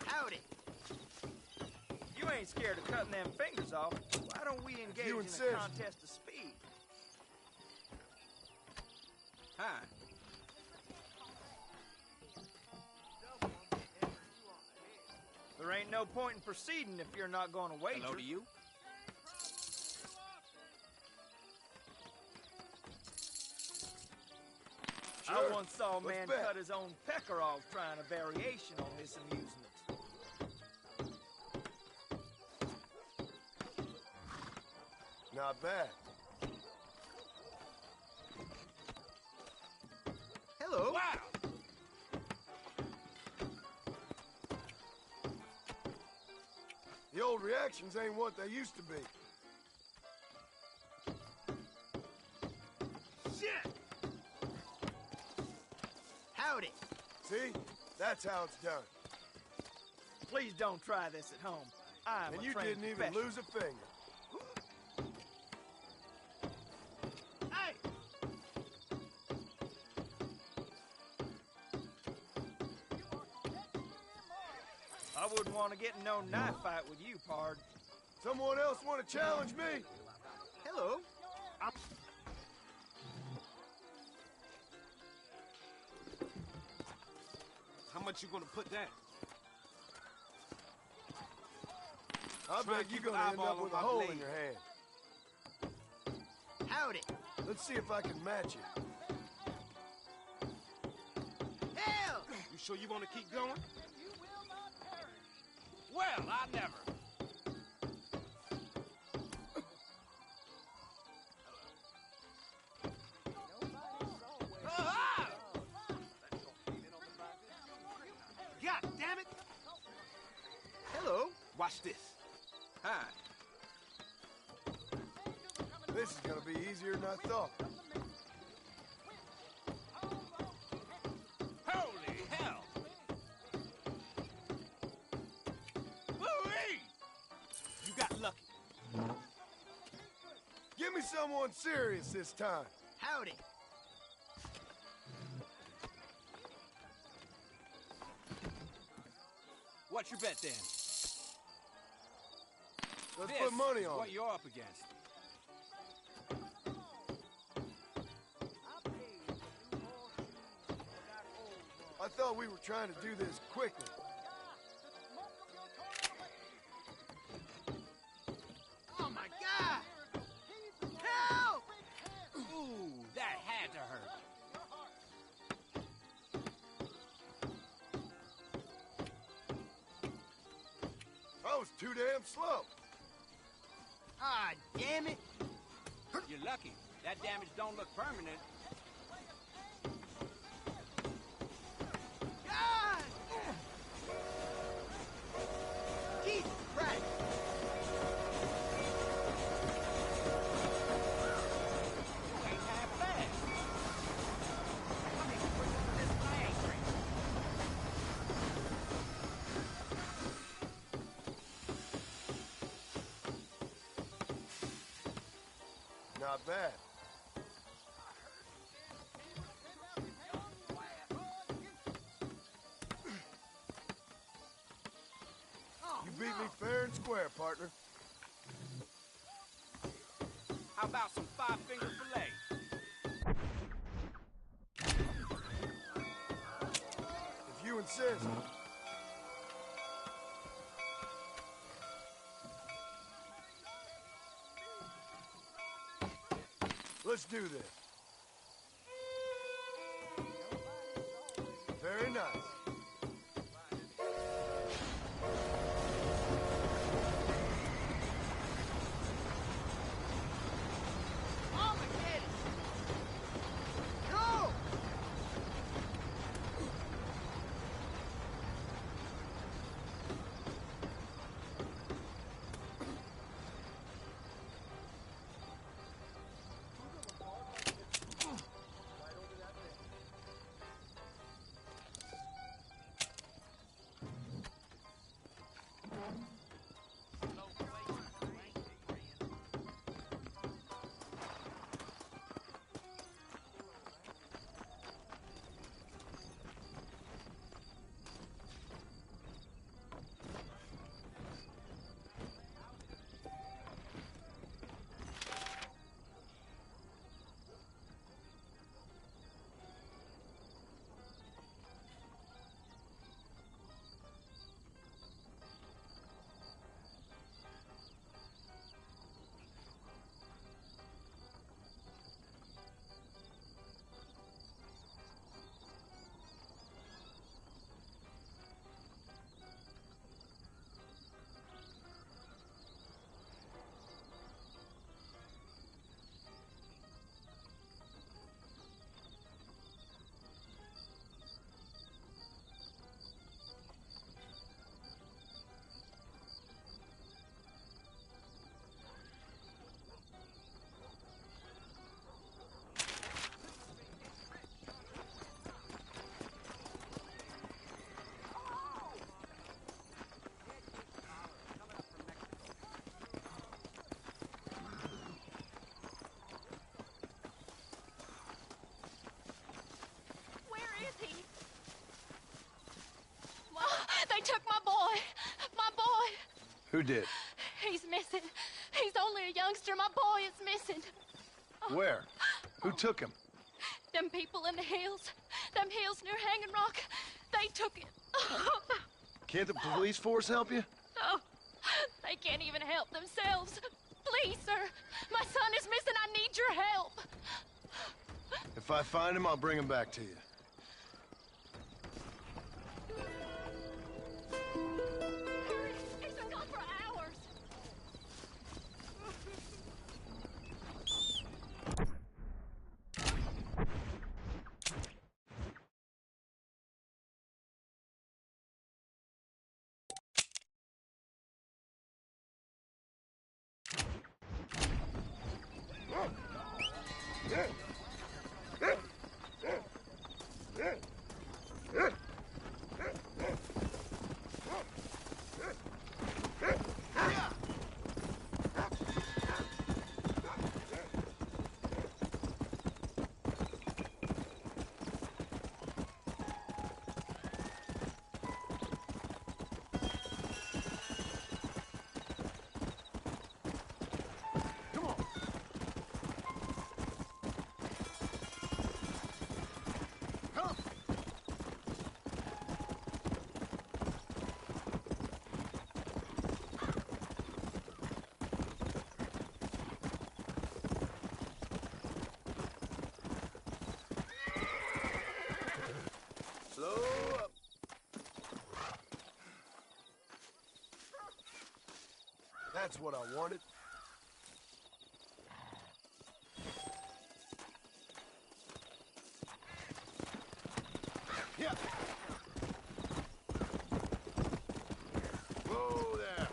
Howdy. You ain't scared of cutting them fingers off. Why don't we engage in a contest of speed? Hi. There ain't no point in proceeding if you're not going to wager. Hello to you. I once saw a man cut his own pecker off trying a variation on his amusement. Not bad. Hello. Wow! The old reactions ain't what they used to be. Shit! Howdy. See? That's how it's done. Please don't try this at home. I'm And a you trained didn't even professional. lose a finger. Hey! I wouldn't want to get in no knife fight with you, pard. Someone else want to challenge me? Hello. How much you gonna put down? I bet you're gonna end up with a hole in your hand. Howdy. Let's see if I can match it. Hell! You sure you want to keep going? Well, I never. God damn it! Hello. Watch this. Hi. This is gonna be easier than I thought. Holy hell! Woo-wee! You got lucky. Give me someone serious this time. Howdy. What's your bet then? Let's This put money is on what it. you're up against. I thought we were trying to do this quickly. Oh my God! Help! Ooh, that had to hurt. I was too damn slow. Ah, damn it! You're lucky. That damage don't look permanent. God! Jesus Christ! You ain't half bad. Come here, put this flag straight. Not bad. You beat me fair and square, partner. How about some five-finger fillet? If you insist. Let's do this. Very nice. Armageddon! Go! They took my boy. My boy. Who did? He's missing. He's only a youngster. My boy is missing. Where? Who took him? Them people in the hills. Them hills near Hanging Rock. They took it. Can't the police force help you? No. They can't even help themselves. Please Please, sir. My son is missing. I need your help. If I find him, I'll bring him back to you. He's been gone for hours. Slow up. That's what I wanted. Yeah. Whoa there.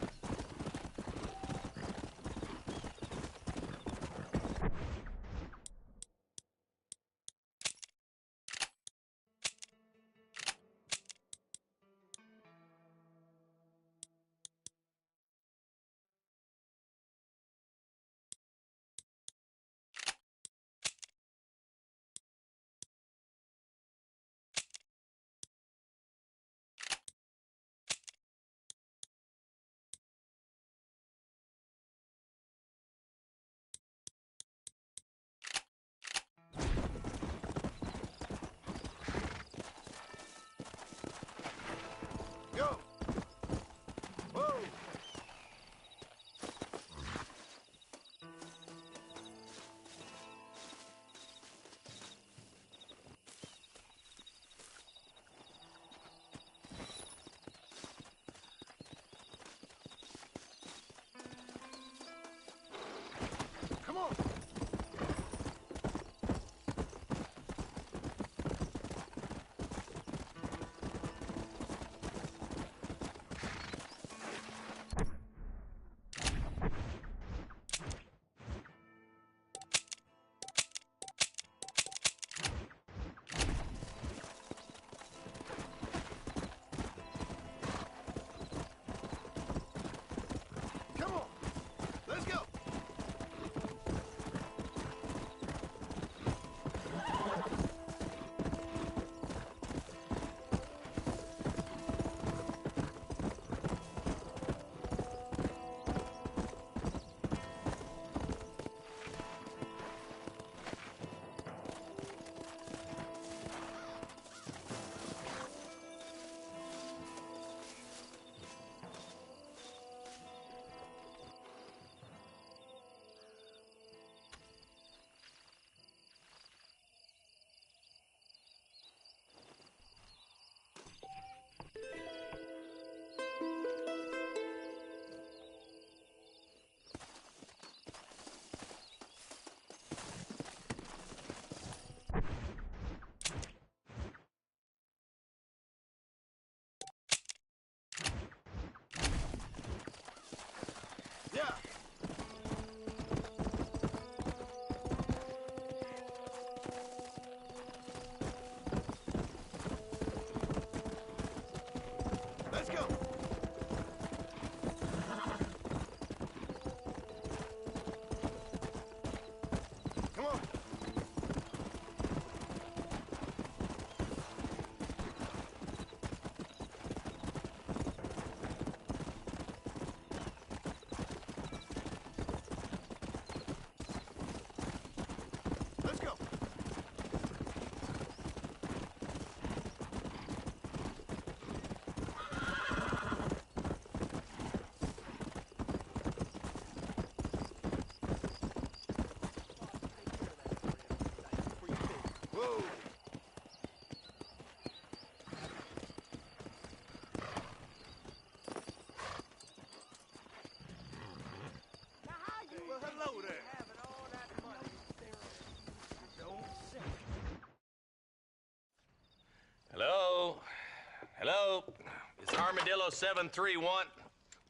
Armadillo 731.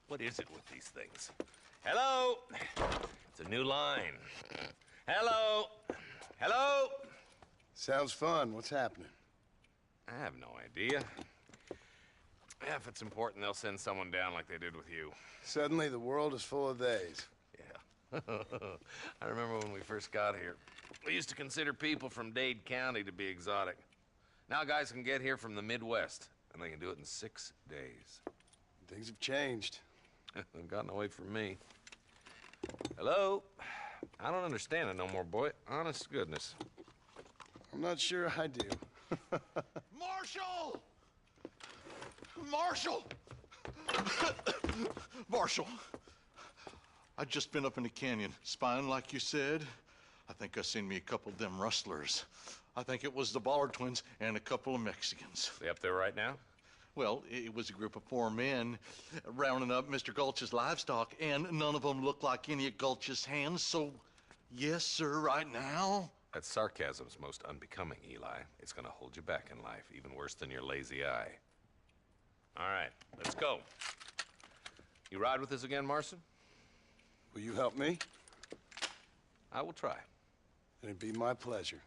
What is it with these things? Hello? It's a new line. Hello? Hello? Sounds fun. What's happening? I have no idea. Yeah, if it's important, they'll send someone down like they did with you. Suddenly, the world is full of theys. Yeah. I remember when we first got here. We used to consider people from Dade County to be exotic. Now guys can get here from the Midwest, and they can do it in 6 days. Things have changed. They've gotten away from me. Hello? I don't understand it no more, boy. Honest to goodness. I'm not sure I do. Marshal! Marshal! Marshal! I just been up in the canyon, spying like you said. I think I seen me a couple of them rustlers. I think it was the Ballard twins and a couple of Mexicans. They up there right now? Well, it was a group of 4 men rounding up Mr. Gulch's livestock, and none of them looked like any of Gulch's hands, so yes, sir, right now. That sarcasm's most unbecoming, Eli. It's gonna hold you back in life, even worse than your lazy eye. All right, let's go. You ride with us again, Marston? Will you help me? I will try. It'd be my pleasure.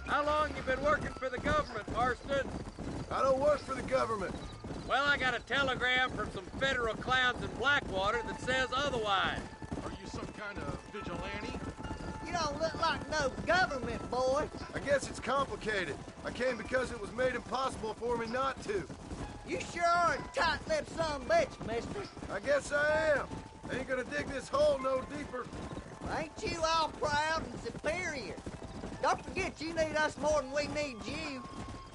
How long you been working for the government, Marston? I don't work for the government. Well, I got a telegram from some federal clowns in Blackwater that says otherwise. Are you some kind of vigilante? You don't look like no government, boy. I guess it's complicated. I came because it was made impossible for me not to. You sure are a tight-lipped son of a bitch, mister. I guess I am. I ain't gonna dig this hole no deeper. Ain't you all proud and superior? Don't forget you need us more than we need you.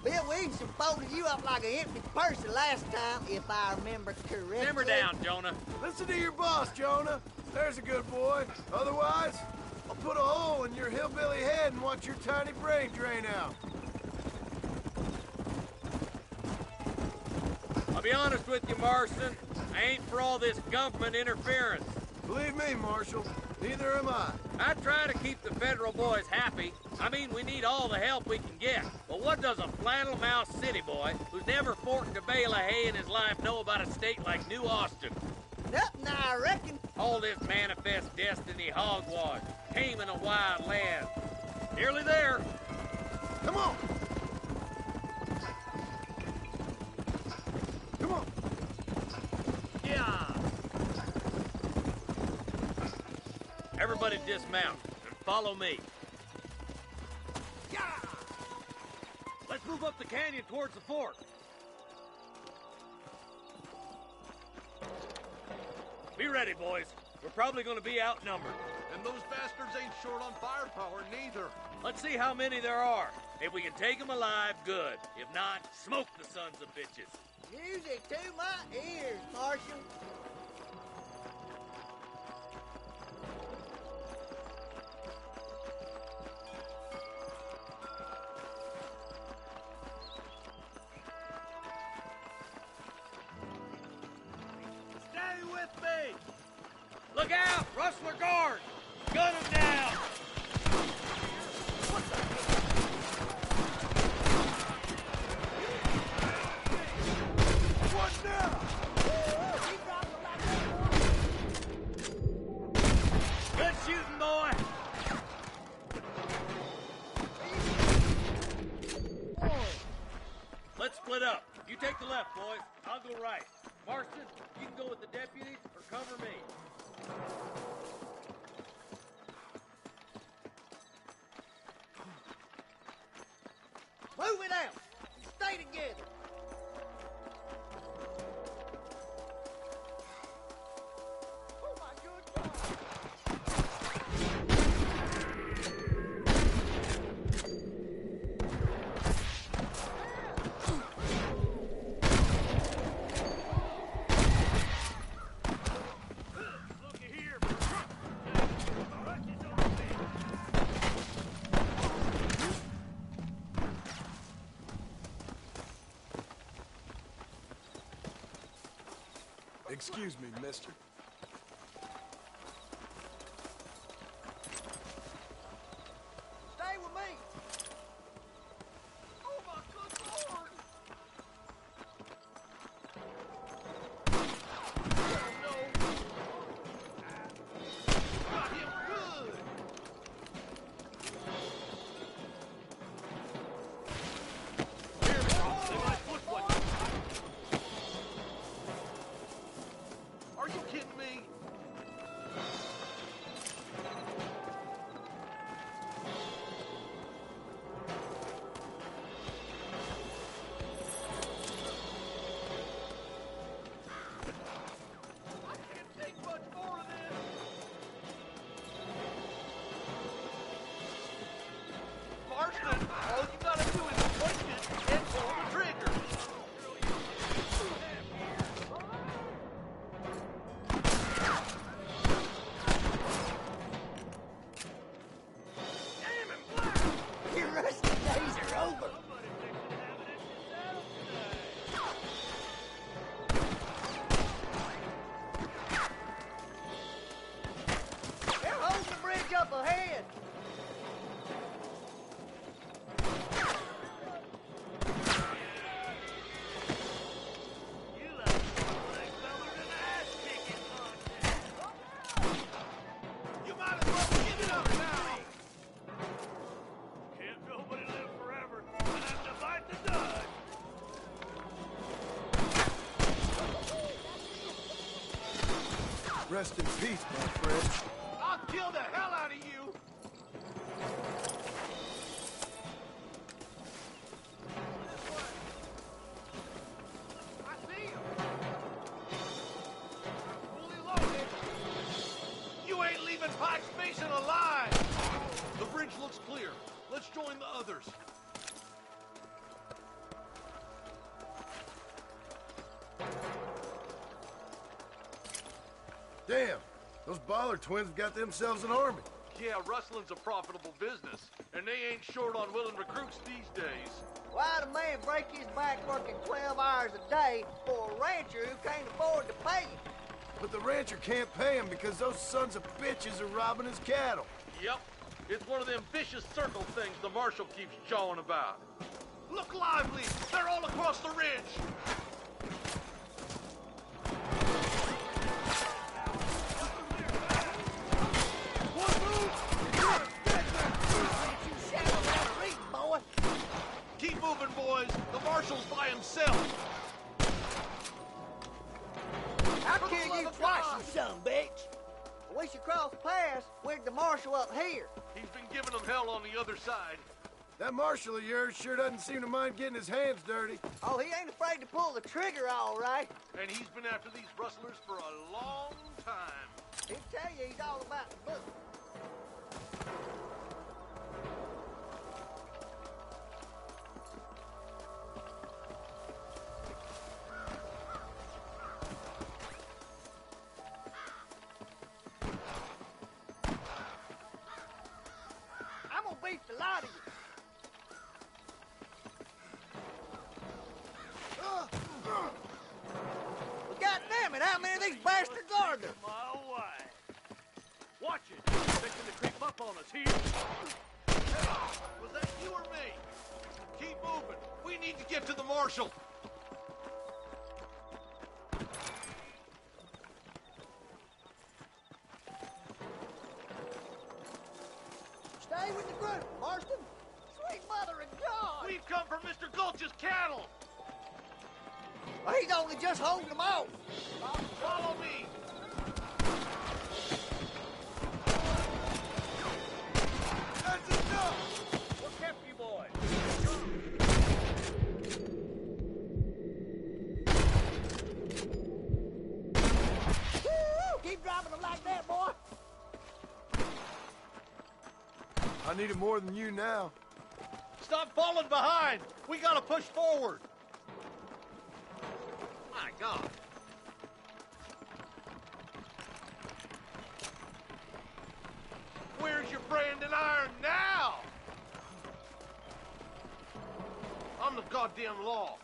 Bill Williamson folded you up like an empty person last time, if I remember correctly. Simmer down, Jonah. Listen to your boss, Jonah. There's a good boy. Otherwise, I'll put a hole in your hillbilly head and watch your tiny brain drain out. I'll be honest with you, Marston. I ain't for all this government interference. Believe me, Marshal, neither am I. I try to keep the federal boys happy. I mean, we need all the help we can get. But what does a flannel-mouthed city boy who's never forked a bale of hay in his life know about a state like New Austin? Nothing, I reckon. All this manifest destiny hogwash, taming a wild land. Nearly there. Come on! Come on! Yeah! Everybody dismount and follow me. Yeah! Let's move up the canyon towards the fort. Be ready, boys. We're probably going to be outnumbered. And those bastards ain't short on firepower, neither. Let's see how many there are. If we can take them alive, good. If not, smoke the sons of bitches. Music to my ears, Marshal. Stay with me! Look out! Rustler guard! Gun him down! What now? Good shooting, boy! Let's split up. You take the left, boys. I'll go right. Marston, you can go with the deputies or cover me. Move it out. Stay together. Oh, my good God. Looky here. Excuse me, mister. Stay with me. Oh my good lord! Oh no! Got him good! Here, they might put one. Are you kidding me? I can't take much more of this. Marston, all you gotta do is punch it and pull the trigger. Your rusty days are over. They're holding the bridge up ahead. You might as well give it up now. Can't nobody live forever. I have to bite the dust. Rest in peace, my friend. I'll kill the hell out of you. I see him. Fully loaded. You ain't leaving Pike's Basin alive. The bridge looks clear. Let's join the others. Damn, those Baller twins have got themselves an army. Yeah, rustling's a profitable business, and they ain't short on willing recruits these days. Why'd a man break his back working 12 hours a day for a rancher who can't afford to pay him? But the rancher can't pay him because those sons of bitches are robbing his cattle. Yep, it's one of them vicious circle things the marshal keeps jawing about. Look lively! They're all across the ridge! Keep moving, boys. The marshal's by himself. I'll kill you twice, you son of a bitch. We should cross paths with the marshal up here. He's been giving them hell on the other side. That marshal of yours sure doesn't seem to mind getting his hands dirty. Oh, he ain't afraid to pull the trigger, all right. And he's been after these rustlers for a long time. He'll tell you he's all about the book. I'm gonna beat the lot of you. Well, goddamn it, how many of these bastards are there? My way. Watch it. Fixing to creep up on us here. Was that you or me? Keep moving. We need to get to the marshal. Stay with the group, Marston. Sweet mother of God. We've come for Mr. Gulch's cattle. Well, he's only just holding them off. Follow me. That's enough! What kept you boys? Woo! Keep driving them like that, boy. I need it more than you now. Stop falling behind. We gotta push forward. My God. Where's your brand and iron now? I'm the goddamn law.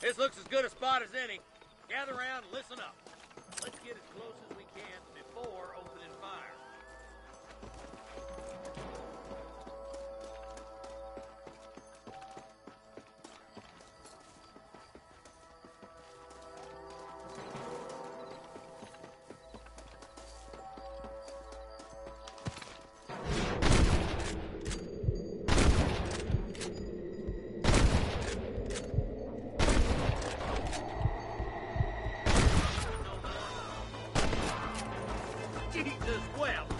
This looks as good a spot as any. Gather around and listen up. Let's get as close as we can before opening fire. Jesus wept.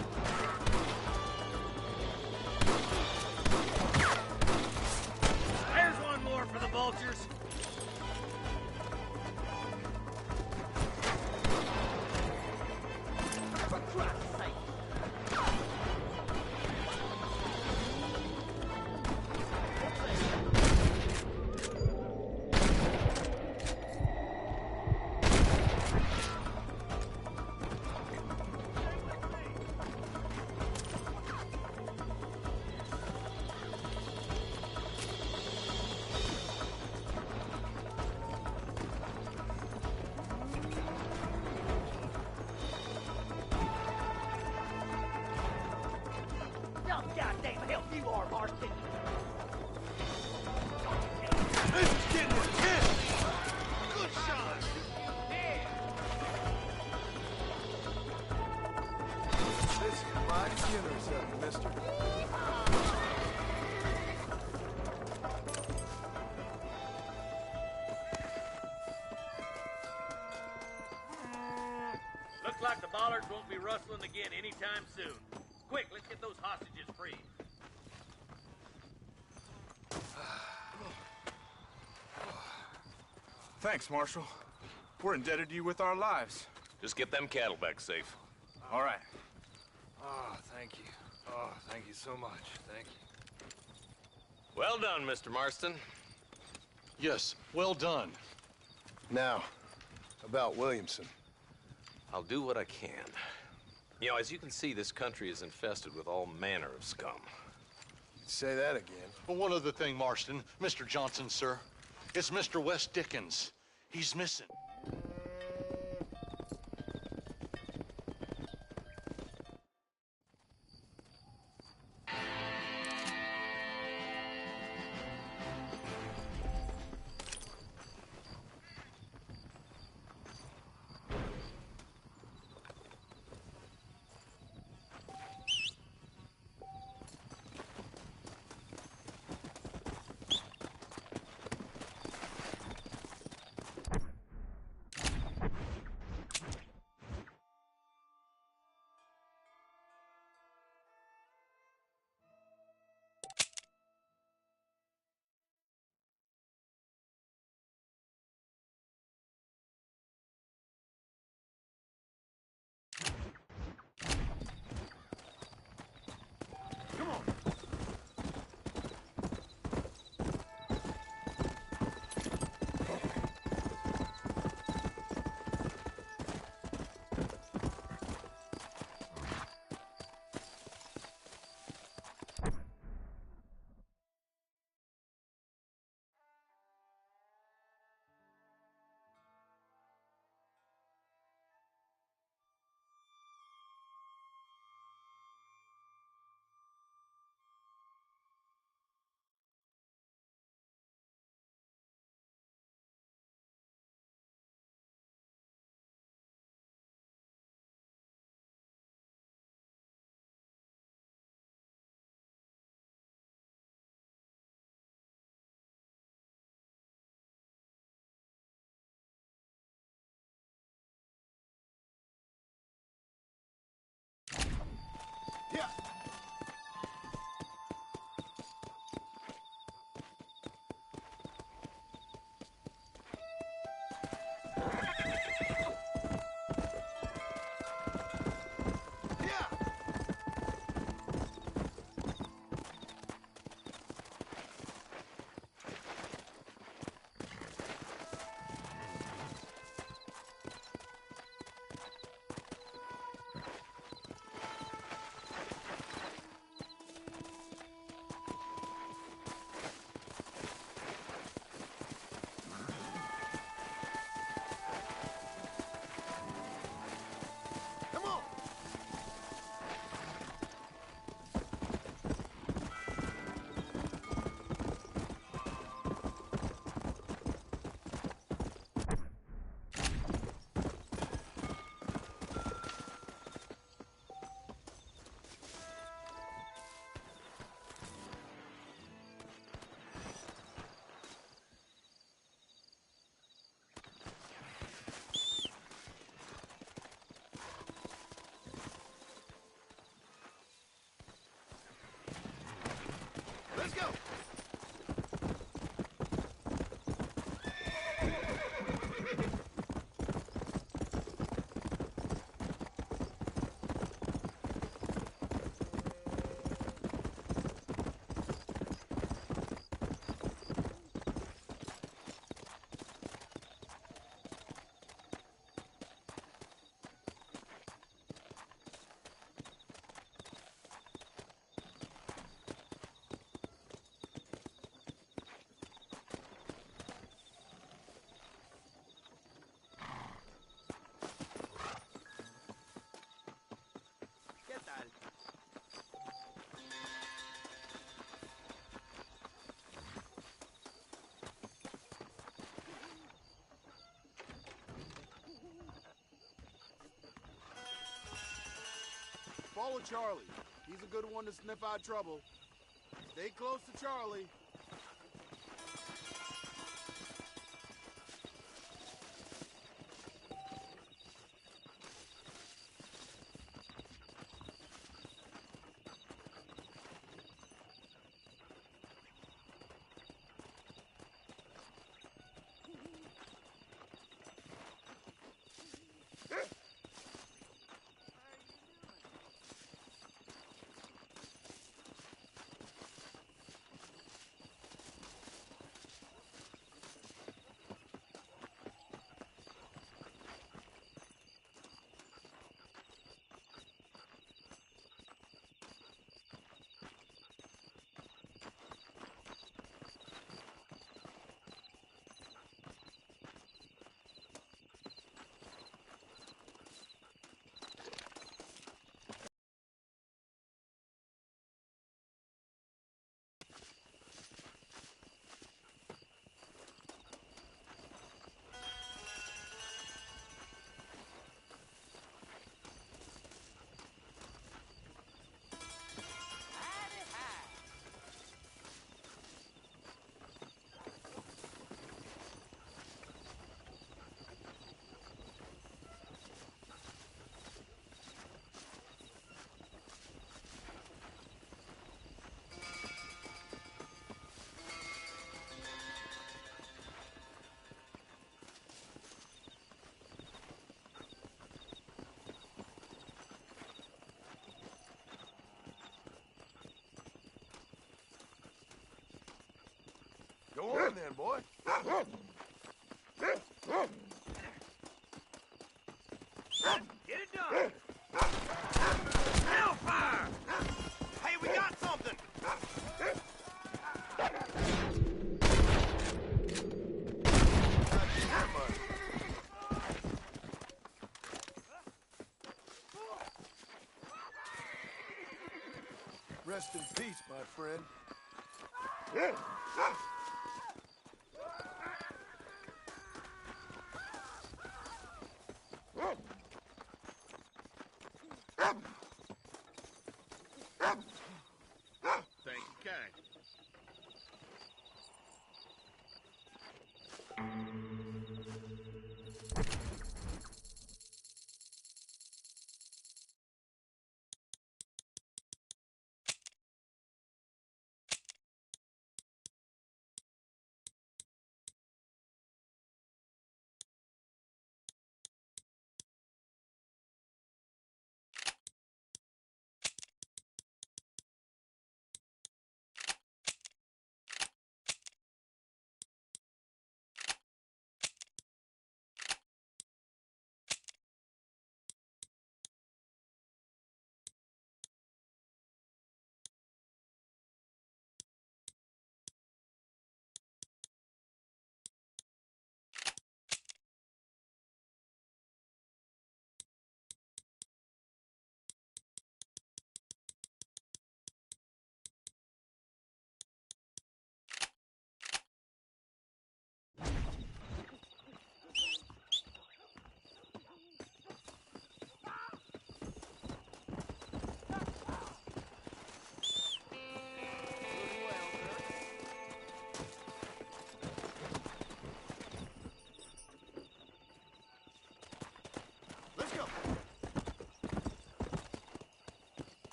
There's one more for the vultures. For Christ's sake. Oh, goddamn help you are, Marston. This is getting intense. Good shot. This is mighty generous of you, mister. Looks like the bollards won't be rustling again anytime soon. Quick, let's get those hostages free. Thanks, Marshal. We're indebted to you with our lives. Just get them cattle back safe. All right. Oh, thank you. Oh, thank you so much. Thank you. Well done, Mr. Marston. Yes, well done. Now, about Williamson. I'll do what I can. You know, as you can see, this country is infested with all manner of scum. Say that again. But one other thing, Marston. Mr. Johnson, sir. It's Mr. West Dickens. He's missing. Yeah. Let's go! ¿Qué tal? Follow Charlie. He's a good one to sniff out trouble. Stay close to Charlie. Go on then, boy. Get it done! Hellfire! Hey, we got something! Rest in peace, my friend. Thank you, kind.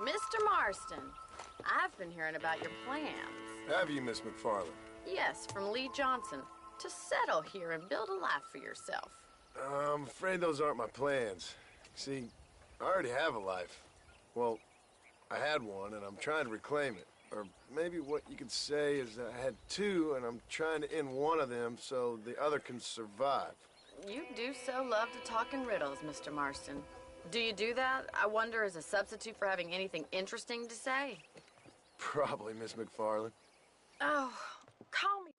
Mr. Marston, I've been hearing about your plans. Have you, Miss McFarland? Yes, from Lee Johnson. To settle here and build a life for yourself. I'm afraid those aren't my plans. See, I already have a life. Well, I had one, and I'm trying to reclaim it. Or maybe what you could say is that I had two, and I'm trying to end one of them so the other can survive. You do so love to talk in riddles, Mr. Marston. Do you do that, I wonder, as a substitute for having anything interesting to say? Probably, Miss McFarland. Oh, call me.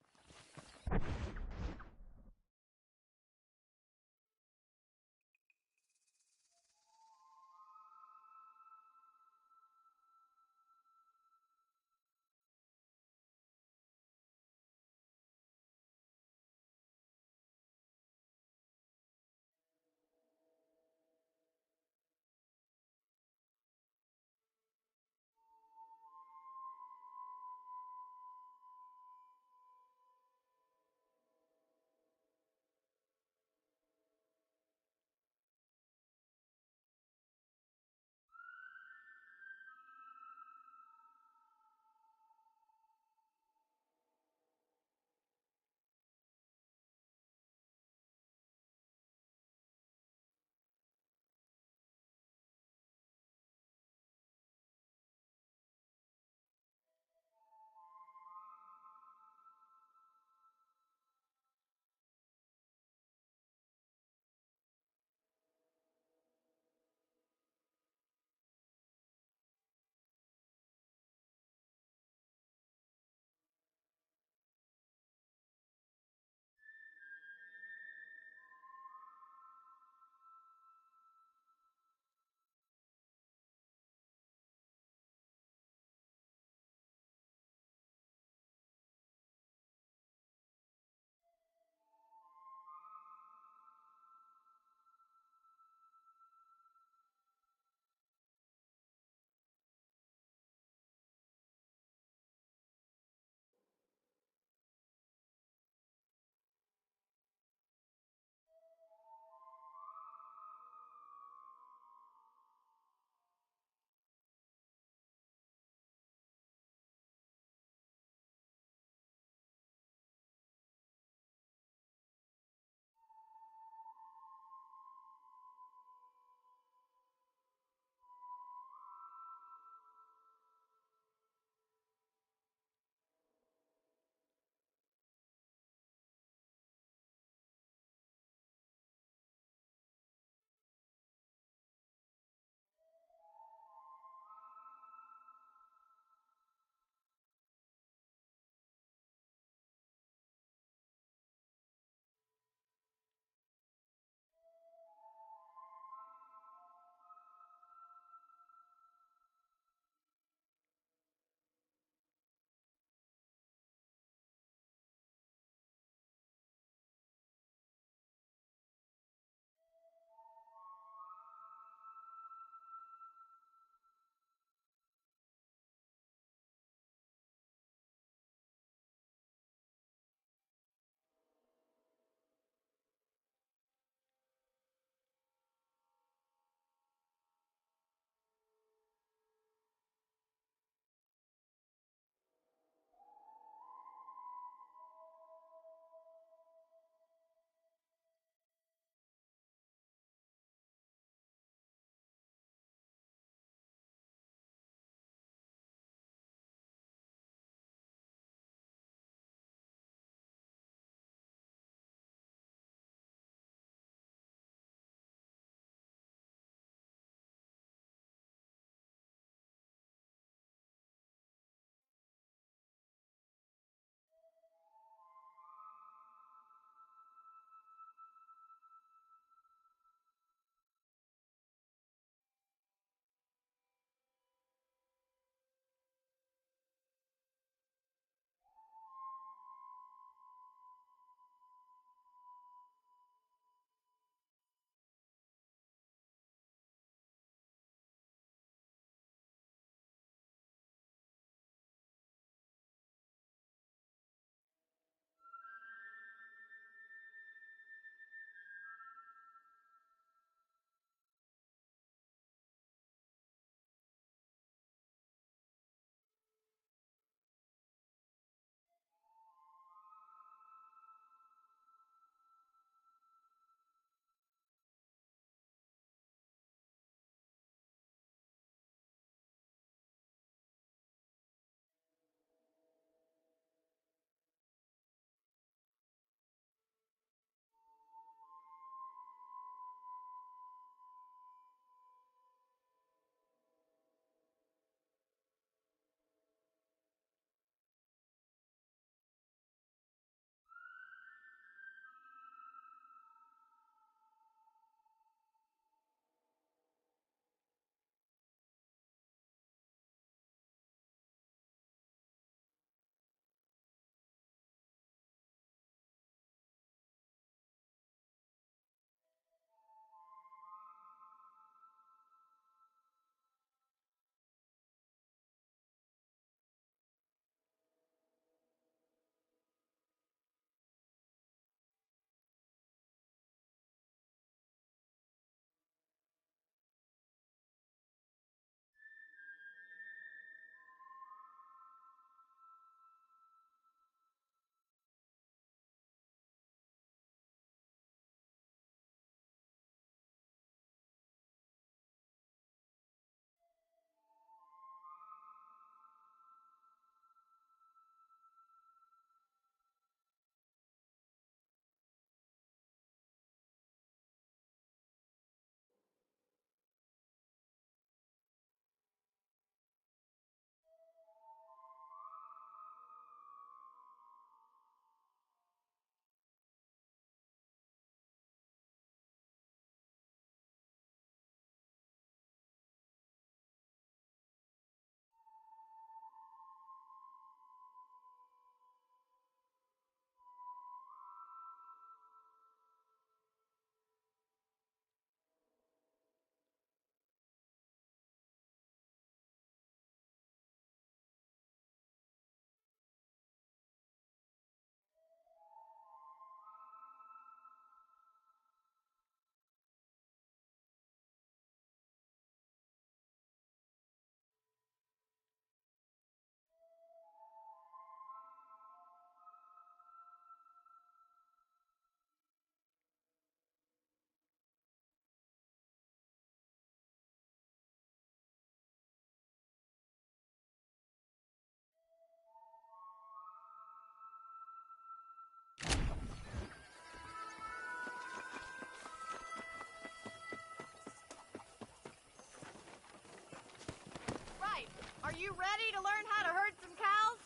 Are you ready to learn how to herd some cows?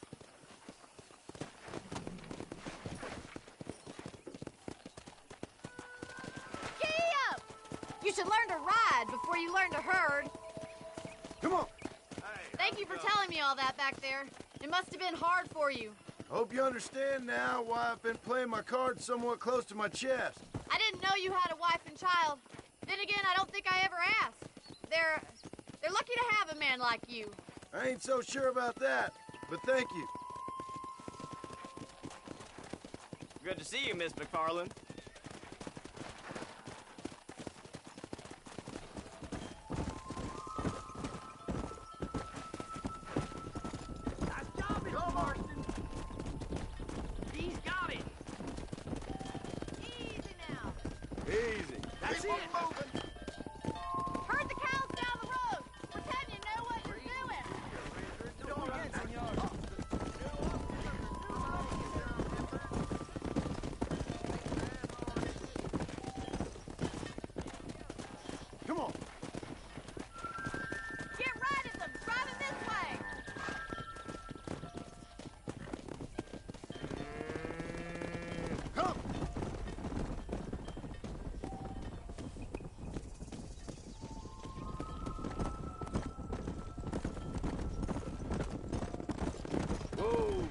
Giddy up! You should learn to ride before you learn to herd. Come on. Thank you for telling me all that back there. It must have been hard for you. Hope you understand now why I've been playing my cards somewhat close to my chest. I didn't know you had a wife and child. Then again, I don't think I ever asked. They're lucky to have a man like you. I ain't so sure about that, but thank you. Good to see you, Miss McFarland. He's got it. Easy now. Easy. That's Keep it. moving. Herd the cows down the road. Pretend you know what you're doing. Come on. Get right at them. Drive them this way. Come. Whoa.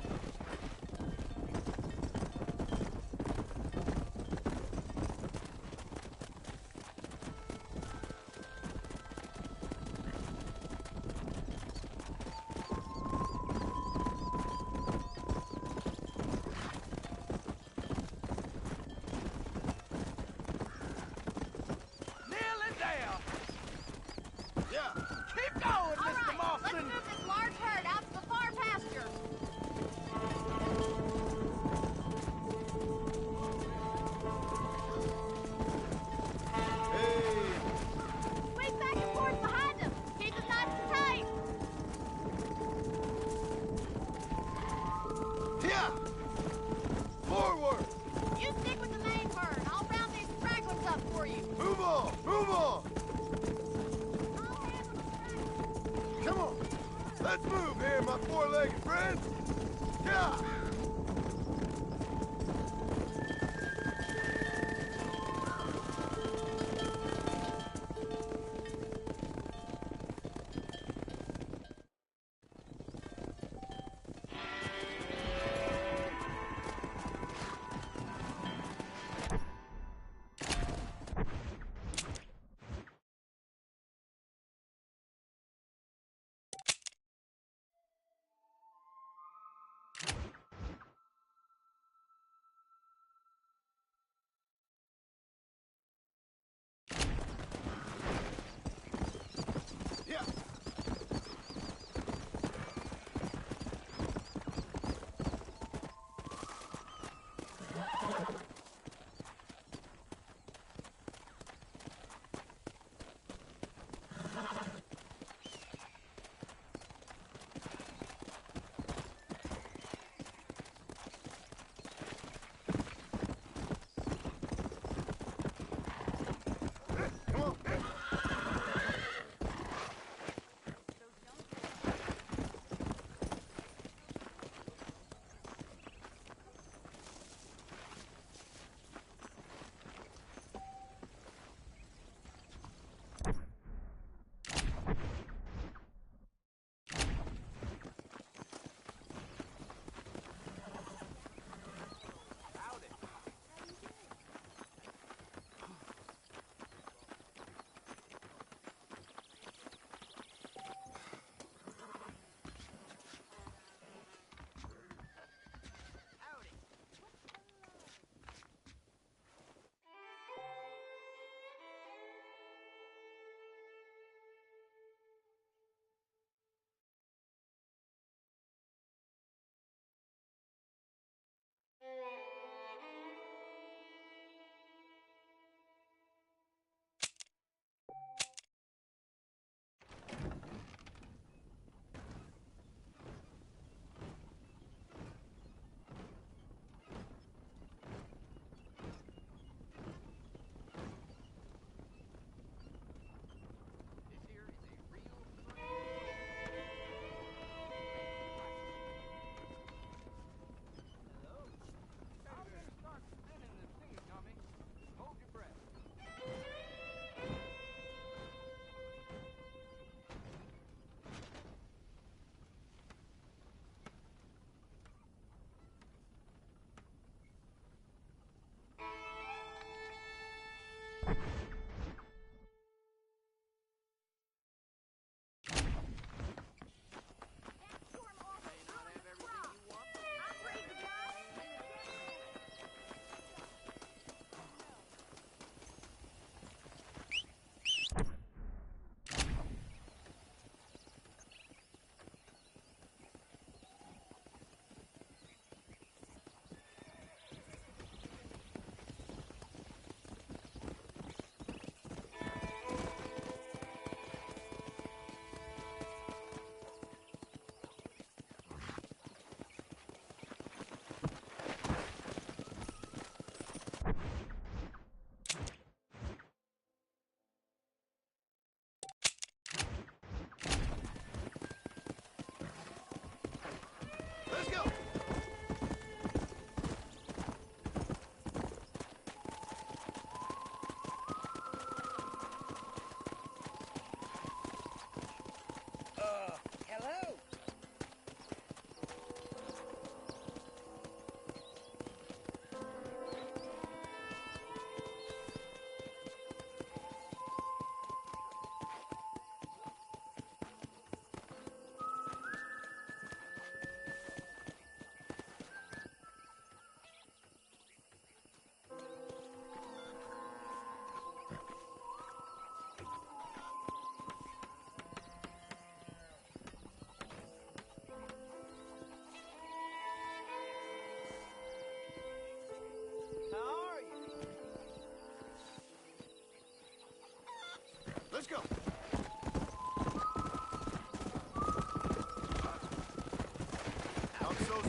Nail it down. Yeah. Keep going, All Mr. right, let's Marston. move this large herd out to the far pasture. Hey. Swing back and forth behind them. Keep them nice and tight. Yeah. Forward. You stick with the main herd. I'll round these stragglers up for you. Move on. Move on. Come on. Let's move here, my four-legged friends. Yeah.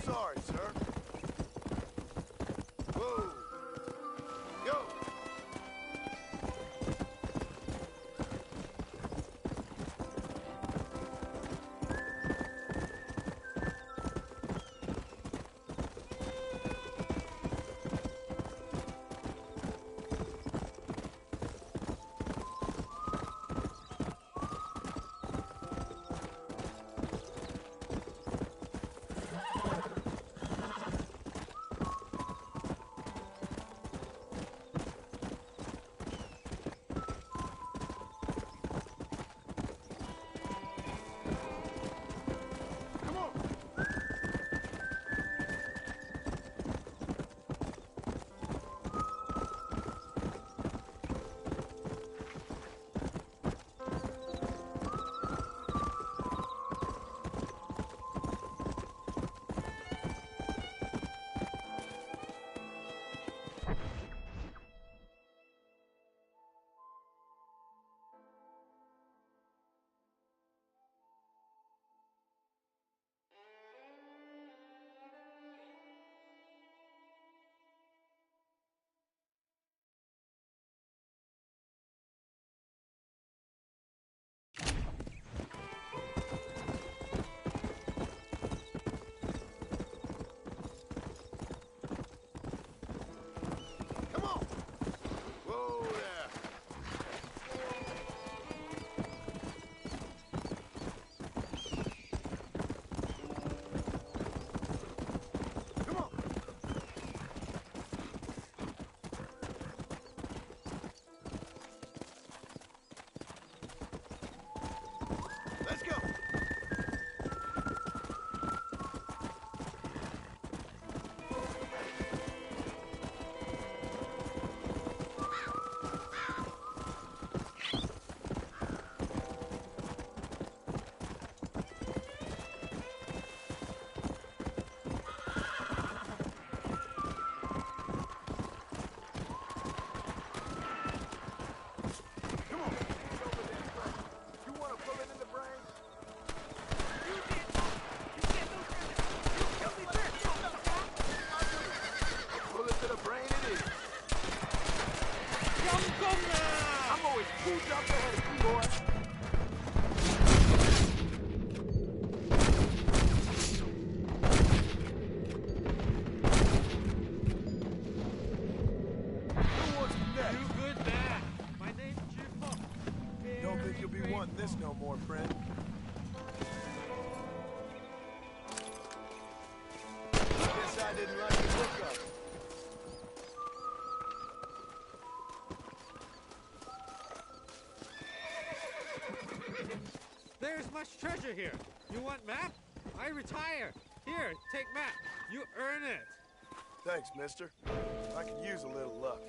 sorry, sir. Whoa. Go. Let's go. This no more, friend. Guess I didn't like the look of it. There's much treasure here. You want map? I retire. Here, take map. You earn it. Thanks, mister. I could use a little luck.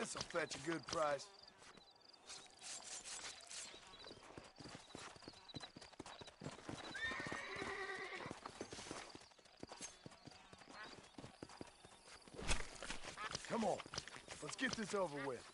This'll fetch a good price. Come on, let's get this over with.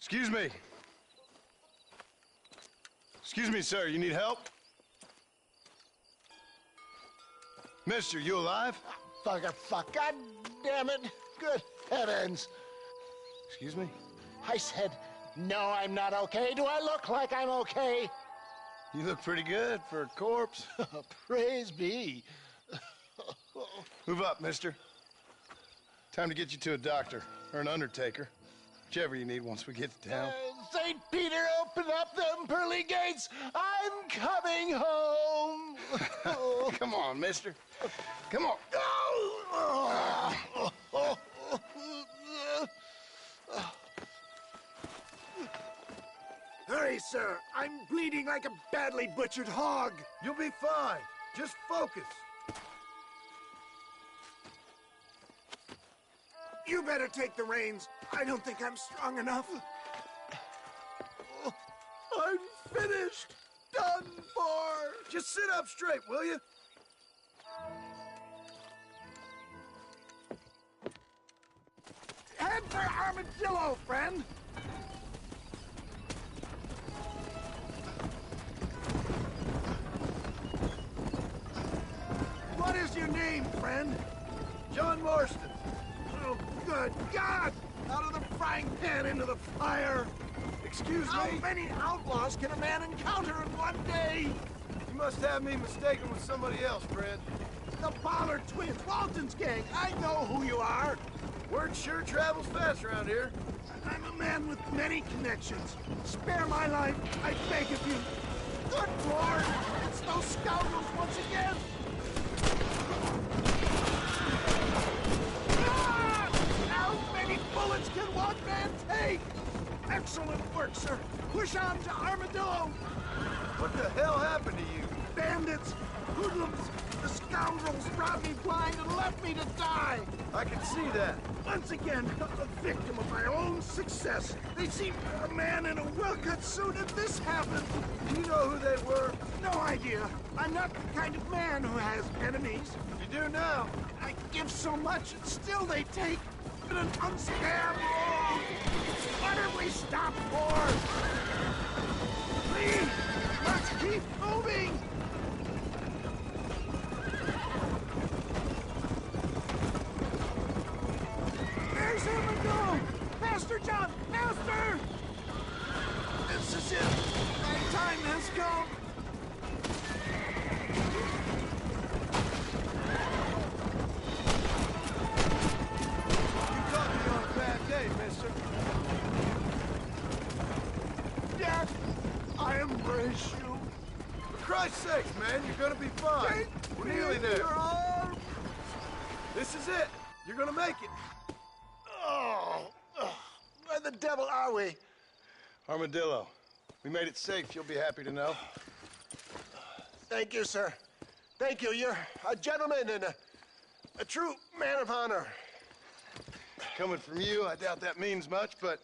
Excuse me. Excuse me, sir. You need help? Mister, you alive? Fuck. God damn it. Good heavens. Excuse me? I said, no, I'm not okay. Do I look like I'm okay? You look pretty good for a corpse. Praise be. Move up, mister. Time to get you to a doctor or an undertaker. Whichever you need once we get to town. St. Peter, open up them pearly gates. I'm coming home. Come on, mister. Come on. Hurry, sir. I'm bleeding like a badly butchered hog. You'll be fine. Just focus. You better take the reins. I don't think I'm strong enough. I'm finished. Done for. Just sit up straight, will you? Head for Armadillo, friend. What is your name, friend? John Marston. Oh, good God! Out of the frying pan into the fire! Excuse me? How many outlaws can a man encounter in one day? You must have me mistaken with somebody else, Fred. The Pollard twins, Walton's gang. I know who you are. Word sure travels fast around here. I'm a man with many connections. Spare my life, I beg of you. Good Lord! It's those scoundrels once again! How many bullets can one man take? Excellent work, sir. Push on to Armadillo. What the hell happened to you? Bandits, hoodlums, the scoundrels robbed me blind and left me to die. I can see that. Once again, a victim of my own success. They seemed a man in a well-cut suit and this happened. Do you know who they were? No idea. I'm not the kind of man who has enemies. You do now. I give so much and still they take an unspareable. What have we stopped for? Please, let's keep moving. There's Armadillo! Master John! Master! This is it! My time has come! You caught me on a bad day, mister. Death, I embrace you. For Christ's sake, man, you're gonna be fine. We're nearly there. Your arm. This is it. You're gonna make it. Where the devil are we? Armadillo. We made it safe, you'll be happy to know. Thank you, sir. Thank you. You're a gentleman and a true man of honor. Coming from you, I doubt that means much, but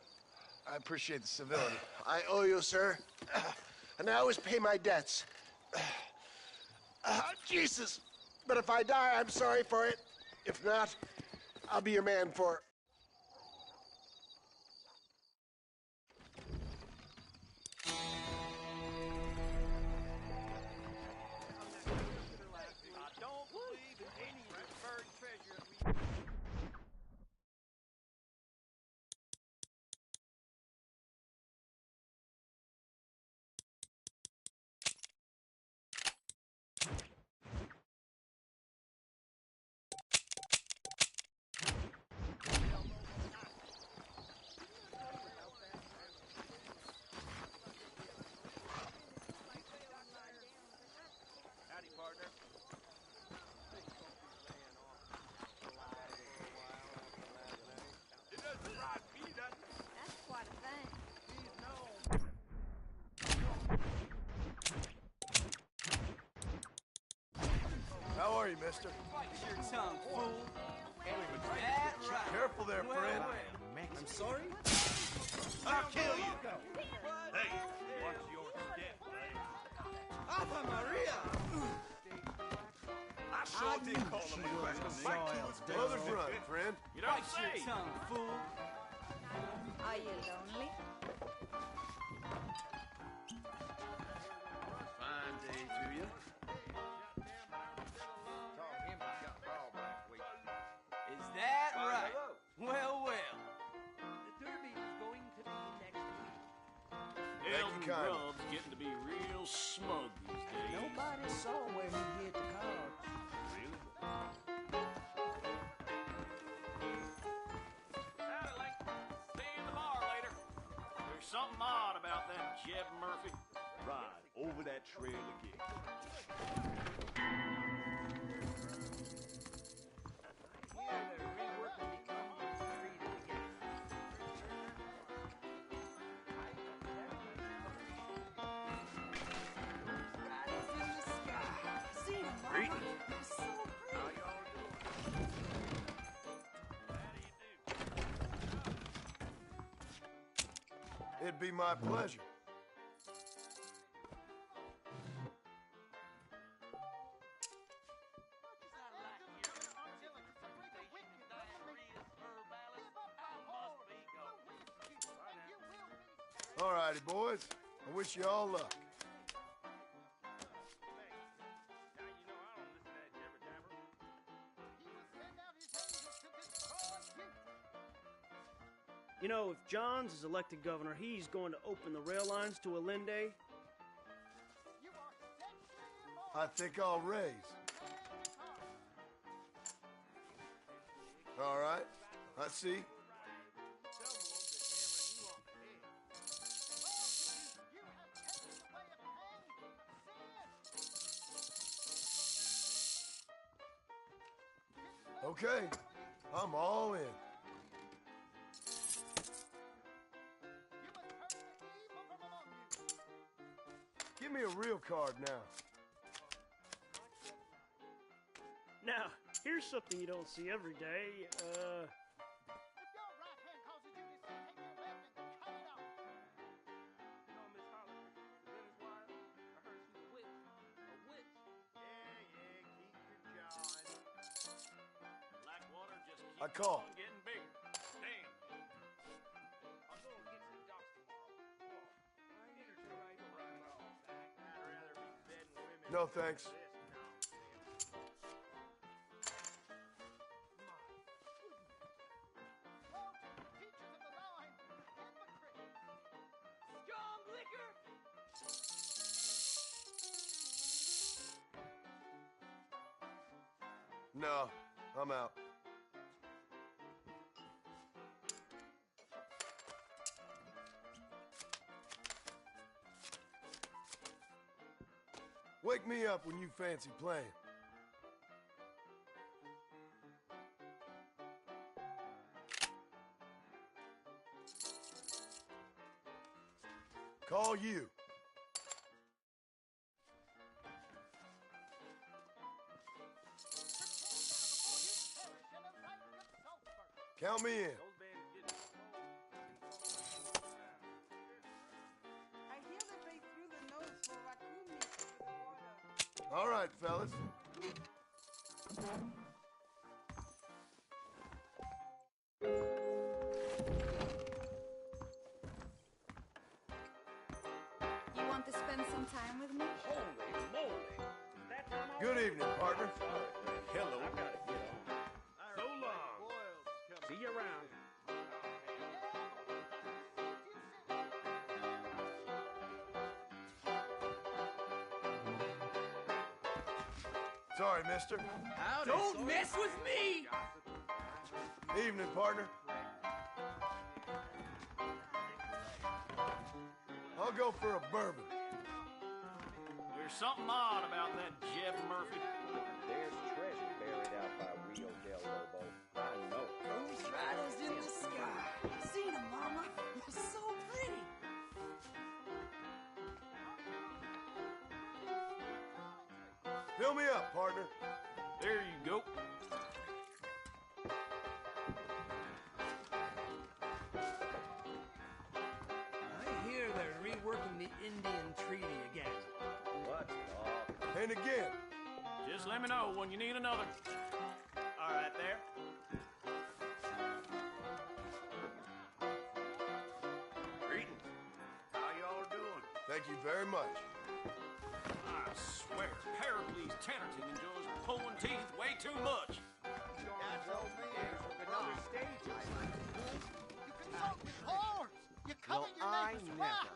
I appreciate the civility. I owe you, sir. And I always pay my debts. Jesus. But if I die, I'm sorry for it. If not, I'll be your man for are you, mister? Bite your tongue, fool. That's right. Careful there, friend. I'm sorry? I'll kill you. Hey, watch your step, buddy. Ave Maria! I sure did call him a question. Mother's run, friend. You don't say. Your tongue, fool. Are you lonely? Fine day to you. Is that right? Well, well. The Derby is going to be next week. Elton you kindly. Grubb's getting to be real smug these days. Nobody saw where he hit the cards. Really? Howdy, Link. See you in the bar later. There's something odd about that Jeb Murphy. Ride over that trail again. It'd be my pleasure. All righty, boys. I wish you all luck. You know, if Johns is elected governor, he's going to open the rail lines to Allende. I think I'll raise. All right. I see. Okay. I'm all in. Give me a real card now. Now, here's something you don't see every day. I call. Getting bigger. Damn. I'll go and get some ducks tomorrow. No, thanks. Strong liquor. No, I'm out. Wake me up when you fancy playing. Call you. Count me in. I hear that they threw the nose for raccoon meat over the water. All right, fellas. You want to spend some time with me? Holy moly. Good evening, partner. Hello. So long. See you around. Sorry, mister. Howdy, don't mess with me! Evening, partner. I'll go for a bourbon. There's something odd about that Jeb Murphy. There's treasure buried out by Rio del Lobo. I know. Those riders in the sky. Seen them, Mama. They're so pretty. Fill me up, partner. There you go. I hear they're reworking the Indian Treaty again. What? And again. Just let me know when you need another. All right, there. Greetings. How y'all doing? Thank you very much. I swear, Pericles Tannerton enjoys pulling teeth way too much. That's old man. Another stage. You consult with whores! You covet your neighbor's wife!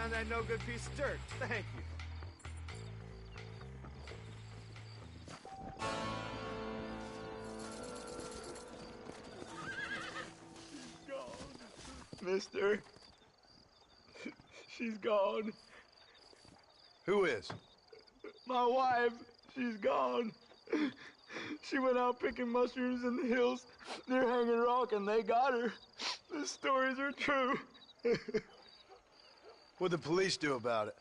found that no-good piece of dirt. Thank you. Mister. She's gone. Who is? My wife. She's gone. She went out picking mushrooms in the hills near Hanging Rock, and they got her. The stories are true. What'd the police do about it?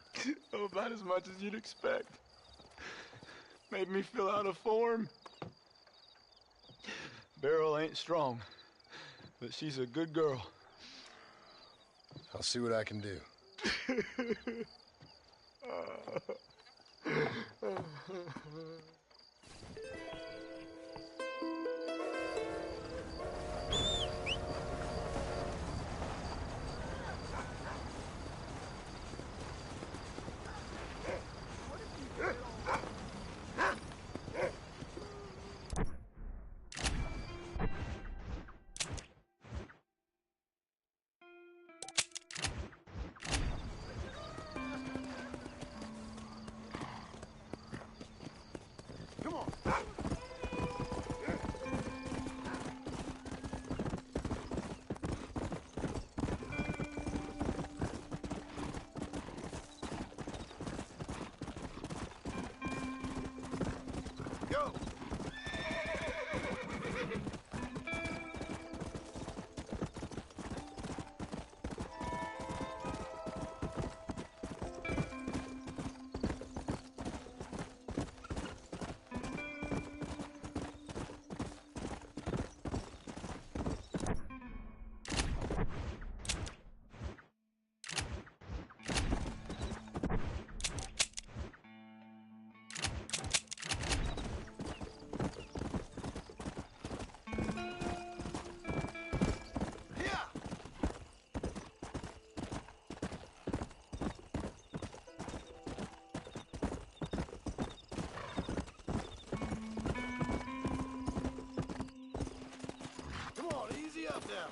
Oh, about as much as you'd expect. Made me fill out a form. Beryl ain't strong, but she's a good girl. I'll see what I can do. Come on. Go. Come on, easy up now.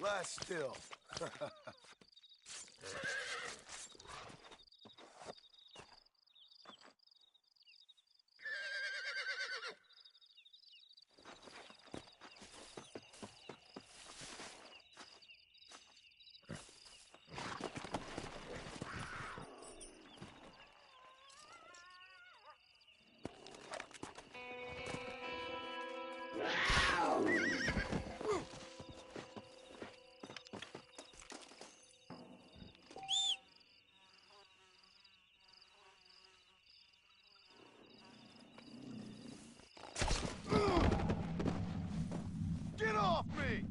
Lie still. Get off me!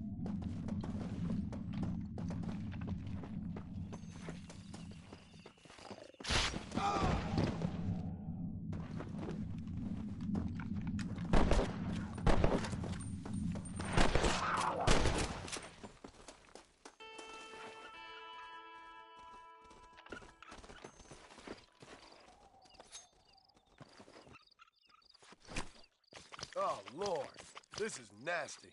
Oh, Lord. This is nasty.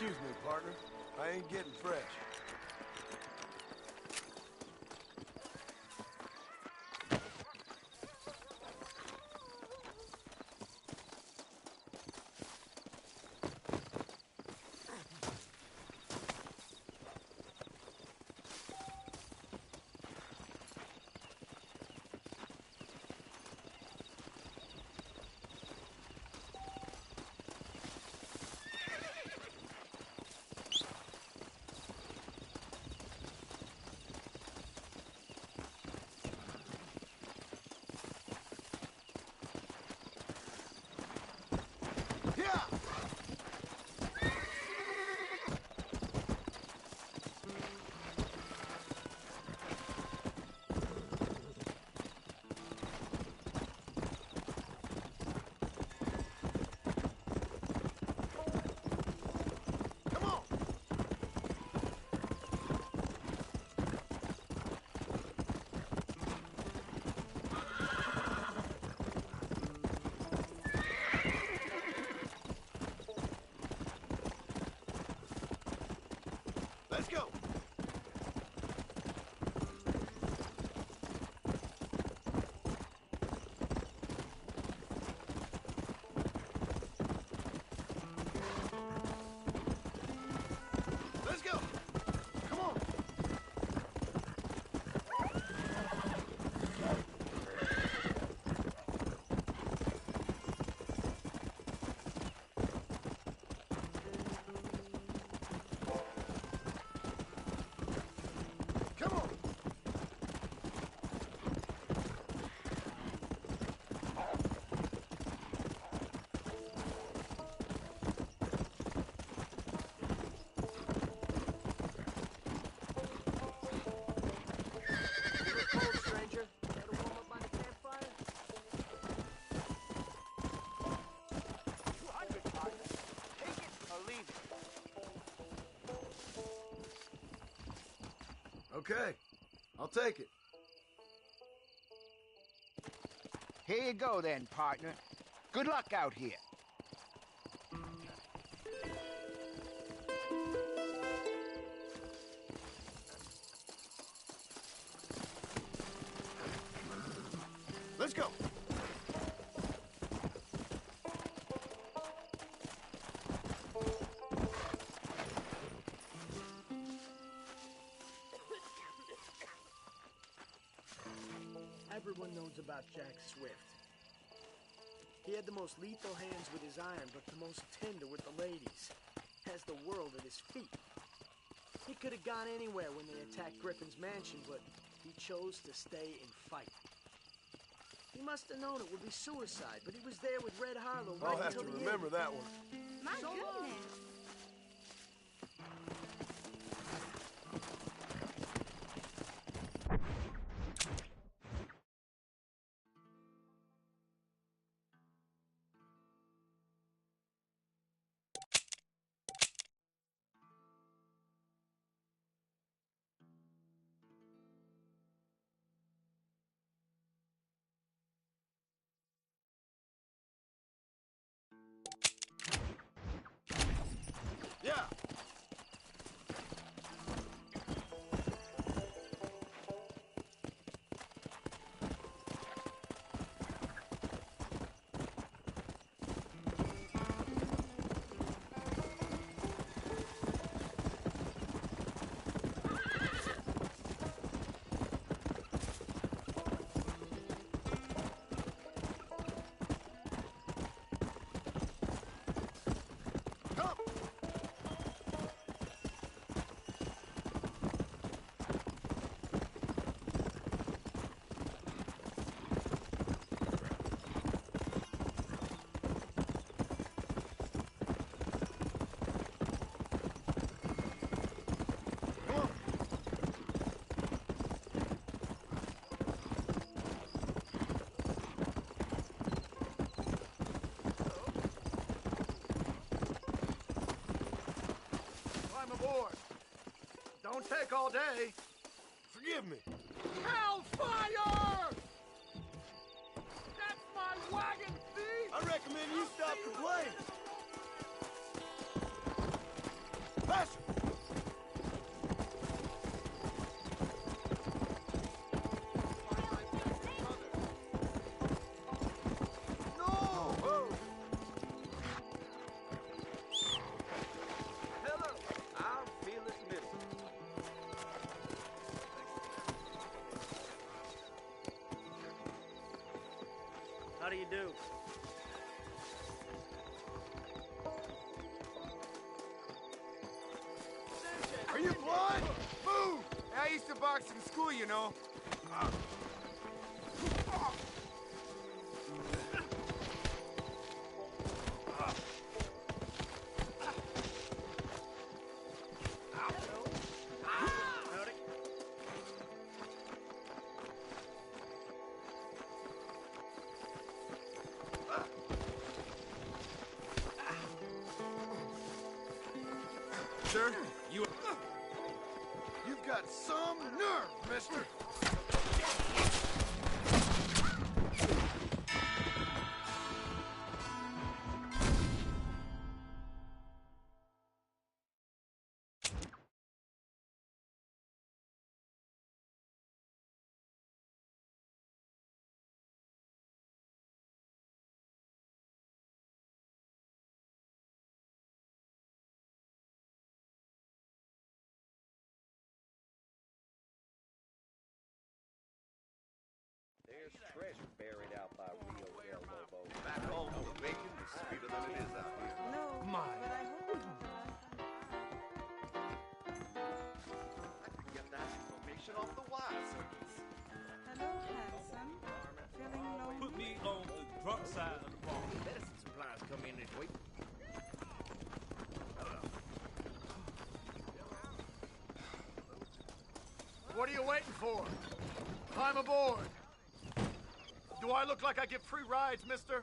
Excuse me, partner. I ain't getting fresh. Let's go. Let's go. Come on. Come on. Cold, stranger. Care to warm up by the campfire? 200, partner. Take it or leave it. Okay, I'll take it. Here you go then, partner. Good luck out here. Let's go. Everyone knows about Jack Swift. He had the most lethal hands with his iron, but the most tender with the ladies. Has the world at his feet. He could have gone anywhere when they attacked Griffin's mansion, but he chose to stay and fight. He must have known it would be suicide, but he was there with Red Harlow right I'll have until to the remember end. that one. My So long. goodness. Yeah. Climb aboard. Don't take all day. Forgive me. Hellfire! That's my wagon, see? I recommend you stop complaining. Faster! Hello, I'm Fearless Missile. How do you do? Are you blind? Move! I used to box in school, you know. Howdy. Sir, you've got some nerve, mister. There's treasure buried out by Rio del Lobo. Back home, the bacon is sweeter than it is out here. No, My. but I hope I could get that information off the wire circles. Hello, handsome. Feeling lonely? Put me on the drunk side of the bar. Medicine supplies come in this week. What are you waiting for? Climb aboard. Do I look like I get free rides, mister?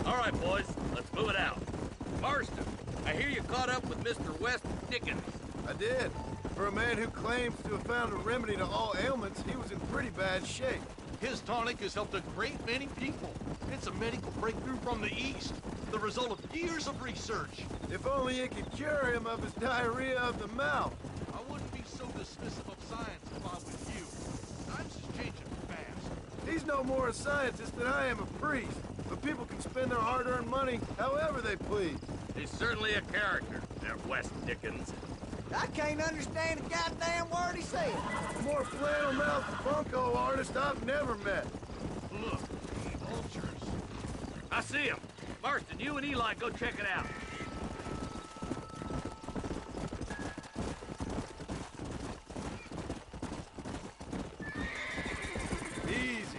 All right, boys, let's move it out. Marston, I hear you caught up with Mr. West Dickens. I did. For a man who claims to have found a remedy to all ailments, he was in pretty bad shape. His tonic has helped a great many people. It's a medical breakthrough from the East, the result of years of research. If only it could cure him of his diarrhea of the mouth. I wouldn't be so dismissive of science if I was you. Times is changing fast. He's no more a scientist than I am a priest. But people can spend their hard-earned money however they please. He's certainly a character, that West Dickens. I can't understand a goddamn word he said. The more flannel-mouthed bunko artist I've never met. Look, vultures. I see him. Marston, you and Eli go check it out. Easy.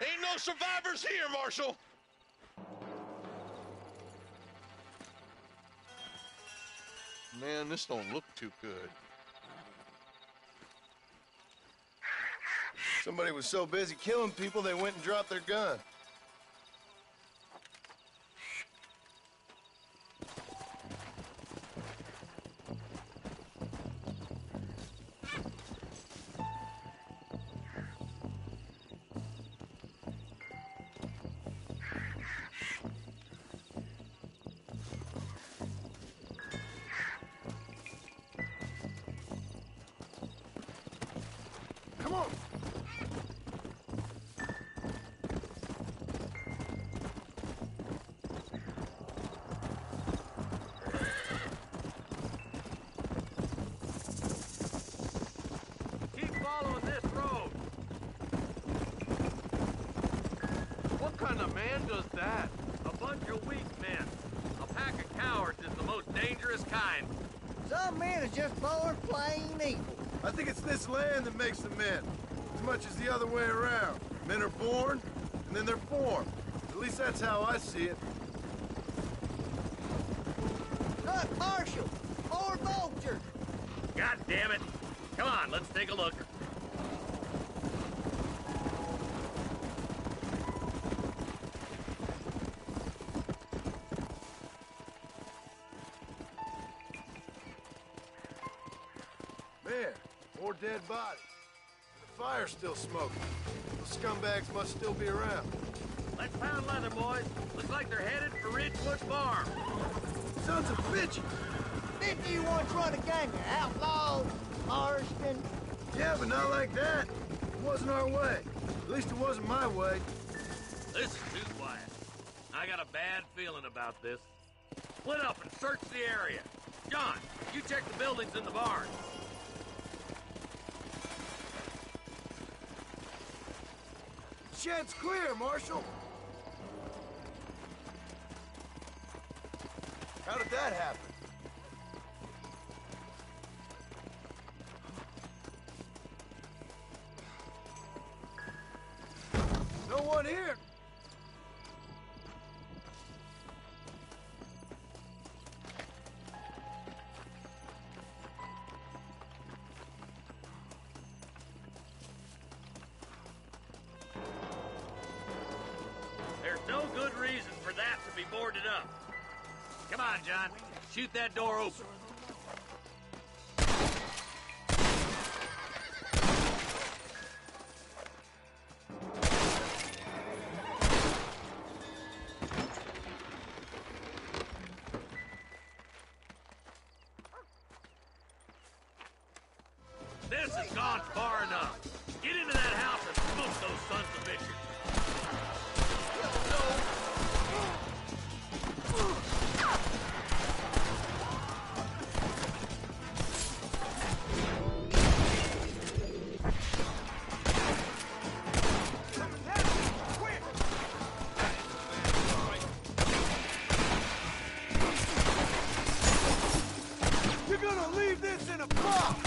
Ain't no survivors here, Marshal! Man, this don't look too good. Somebody was so busy killing people, they went and dropped their gun. Come on! Keep following this road. What kind of man does that? A bunch of weak men. A pack of cowards is the most dangerous kind. Some men are just born plain evil. I think it's this land that makes the men, as much as the other way around. Men are born, and then they're formed. At least that's how I see it. Look, Marshal! More vultures! God damn it! Come on, let's take a look. Man, more dead bodies. And the fire's still smoking. Those scumbags must still be around. Let's pound leather, boys. Looks like they're headed for Ridgewood Farm. Sons of bitches! Didn't you once run a gang of outlaws, Marston? Yeah, but not like that. It wasn't our way. At least it wasn't my way. This is too quiet. I got a bad feeling about this. Split up and search the area. John, you check the buildings in the barn. Shed's clear, Marshal. How did that happen? No one here. There's no good reason for that to be boarded up. Come on, John. Shoot that door open. This has gone far enough. Get into that house and smoke those sons of bitches. You're gonna leave this in a box!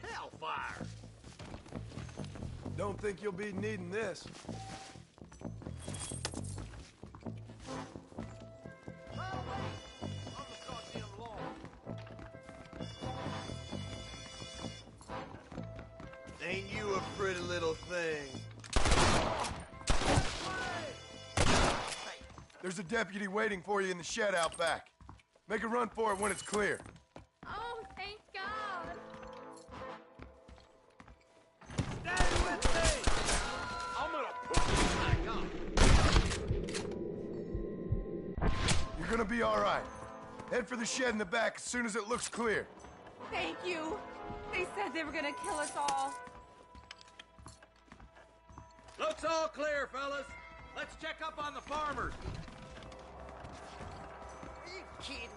Hellfire! Don't think you'll be needing this. Ain't you a pretty little thing? There's a deputy waiting for you in the shed out back. Make a run for it when it's clear. Oh, thank God. Stay with me! I'm gonna put you back on. You're gonna be all right. Head for the shed in the back as soon as it looks clear. Thank you. They said they were gonna kill us all. Looks all clear, fellas. Let's check up on the farmers. Are you kidding?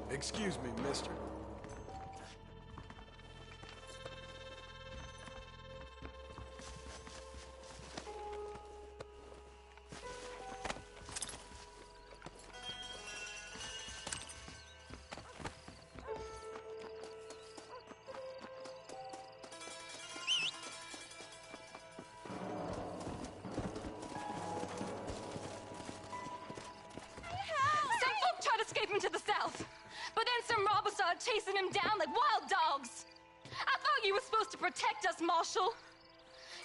Excuse me, mister. Some folk tried escaping to the south, but then some robbers started chasing him down like wild dogs. I thought you were supposed to protect us, Marshal.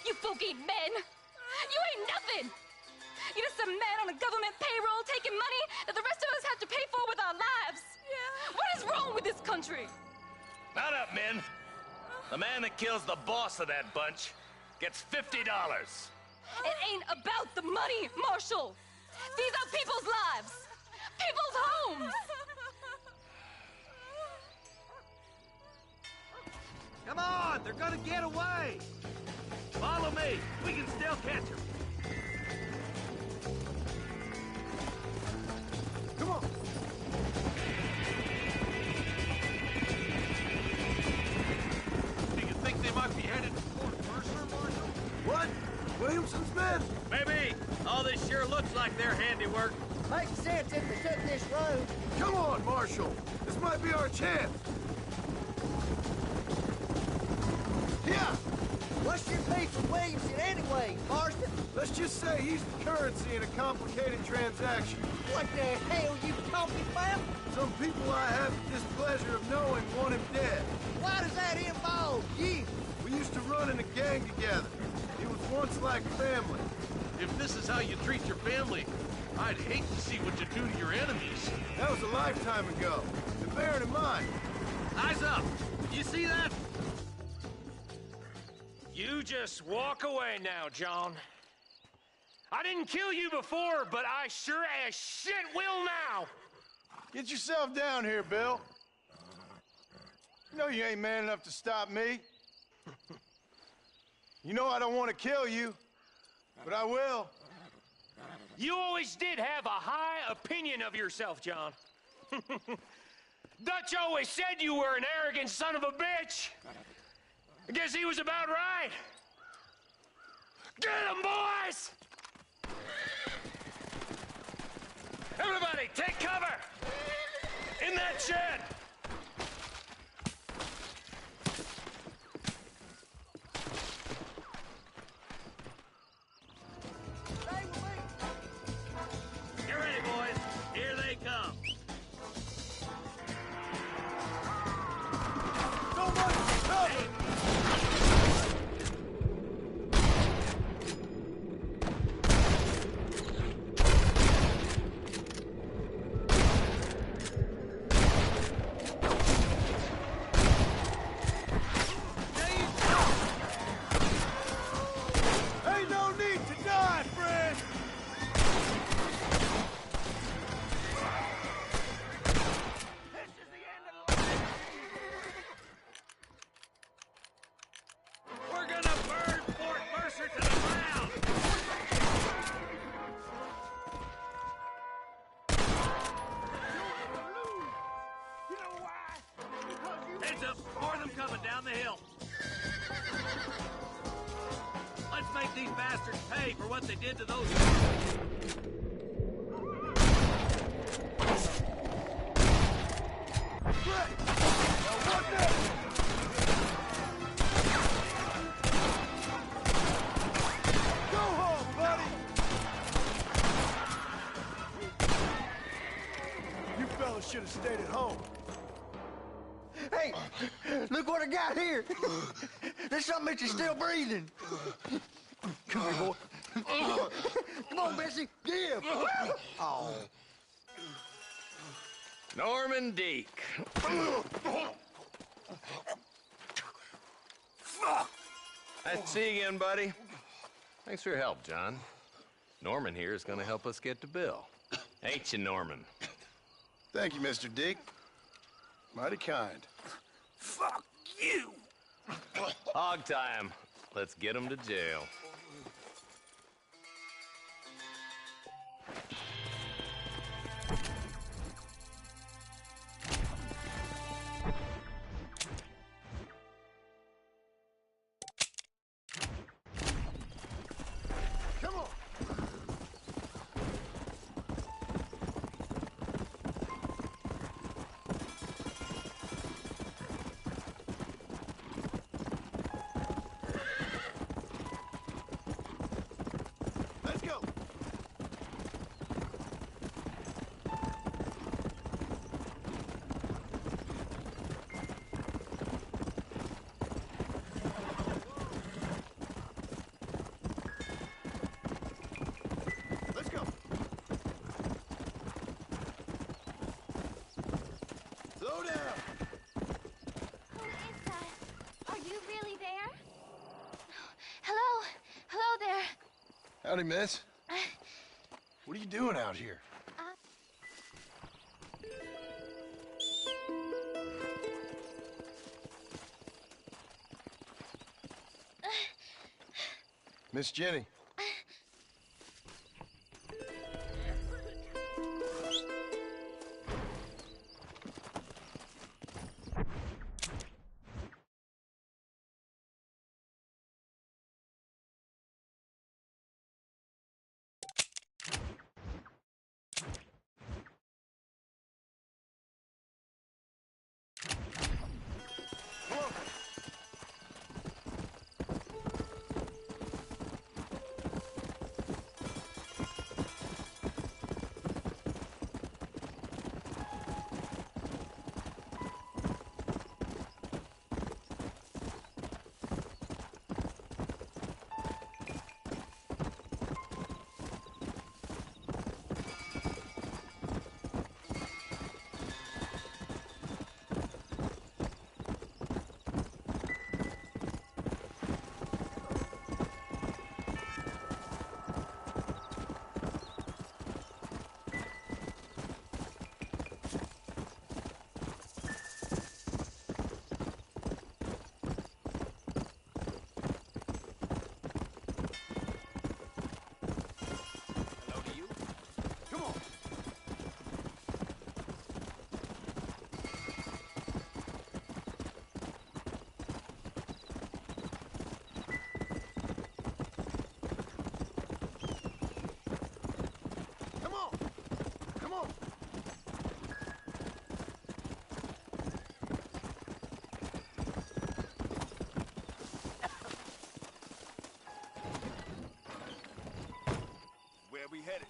You folk ain't men. You ain't nothing. You're just a man on a government payroll taking money that the rest of us have to pay for with our lives. Yeah. What is wrong with this country? Mount up, men. The man that kills the boss of that bunch gets $50. It ain't about the money, Marshal. These are people's lives! People's homes! Come on, they're gonna get away! Follow me, we can still catch them. Come on. Do you think they might be headed to Fort Mercer, Marshal? What? Williamson's men? Maybe. All this sure looks like their handiwork. Makes sense if they took this road. Come on, Marshal. This might be our chance. Yeah. What's your beef with Williamson anyway, Marston? Let's just say he's the currency in a complicated transaction. What the hell you talking about? Some people I have the displeasure of knowing want him dead. Why does that involve you? We used to run in a gang together. He was once like family. If this is how you treat your family, I'd hate to see what you do to your enemies. That was a lifetime ago. And bear it in mind. Eyes up! You see that? You just walk away now, John. I didn't kill you before, but I sure as shit will now! Get yourself down here, Bill. You know you ain't man enough to stop me. You know I don't want to kill you, but I will. You always did have a high opinion of yourself, John. Dutch always said you were an arrogant son of a bitch. I guess he was about right. Get him, boys! Everybody, take cover! In that shed! Get ready, boys. Here they come. Ain't no need to die, friend! We're gonna burn Fort Mercer to the ground! You know why? Heads up, more of them coming down the hill. Let's make these bastards pay for what they did to those... Go home, buddy! You fellas should have stayed at home. Hey, look what I got here. There's something that you're still breathing. Come here, boy. Come on, Bessie. Give. Oh. Norman Deek. Nice to see you again, buddy. Thanks for your help, John. Norman here is going to help us get to Bill. Ain't you, Norman? Thank you, Mr. Dick. Mighty kind. Fuck you! Hog time. Let's get him to jail. Come on. Let's go. Let's go. Slow down. Who is that? Are you really there? Hello? Hello there. Howdy, miss. What are you doing out here? Miss Jenny. Where we headed?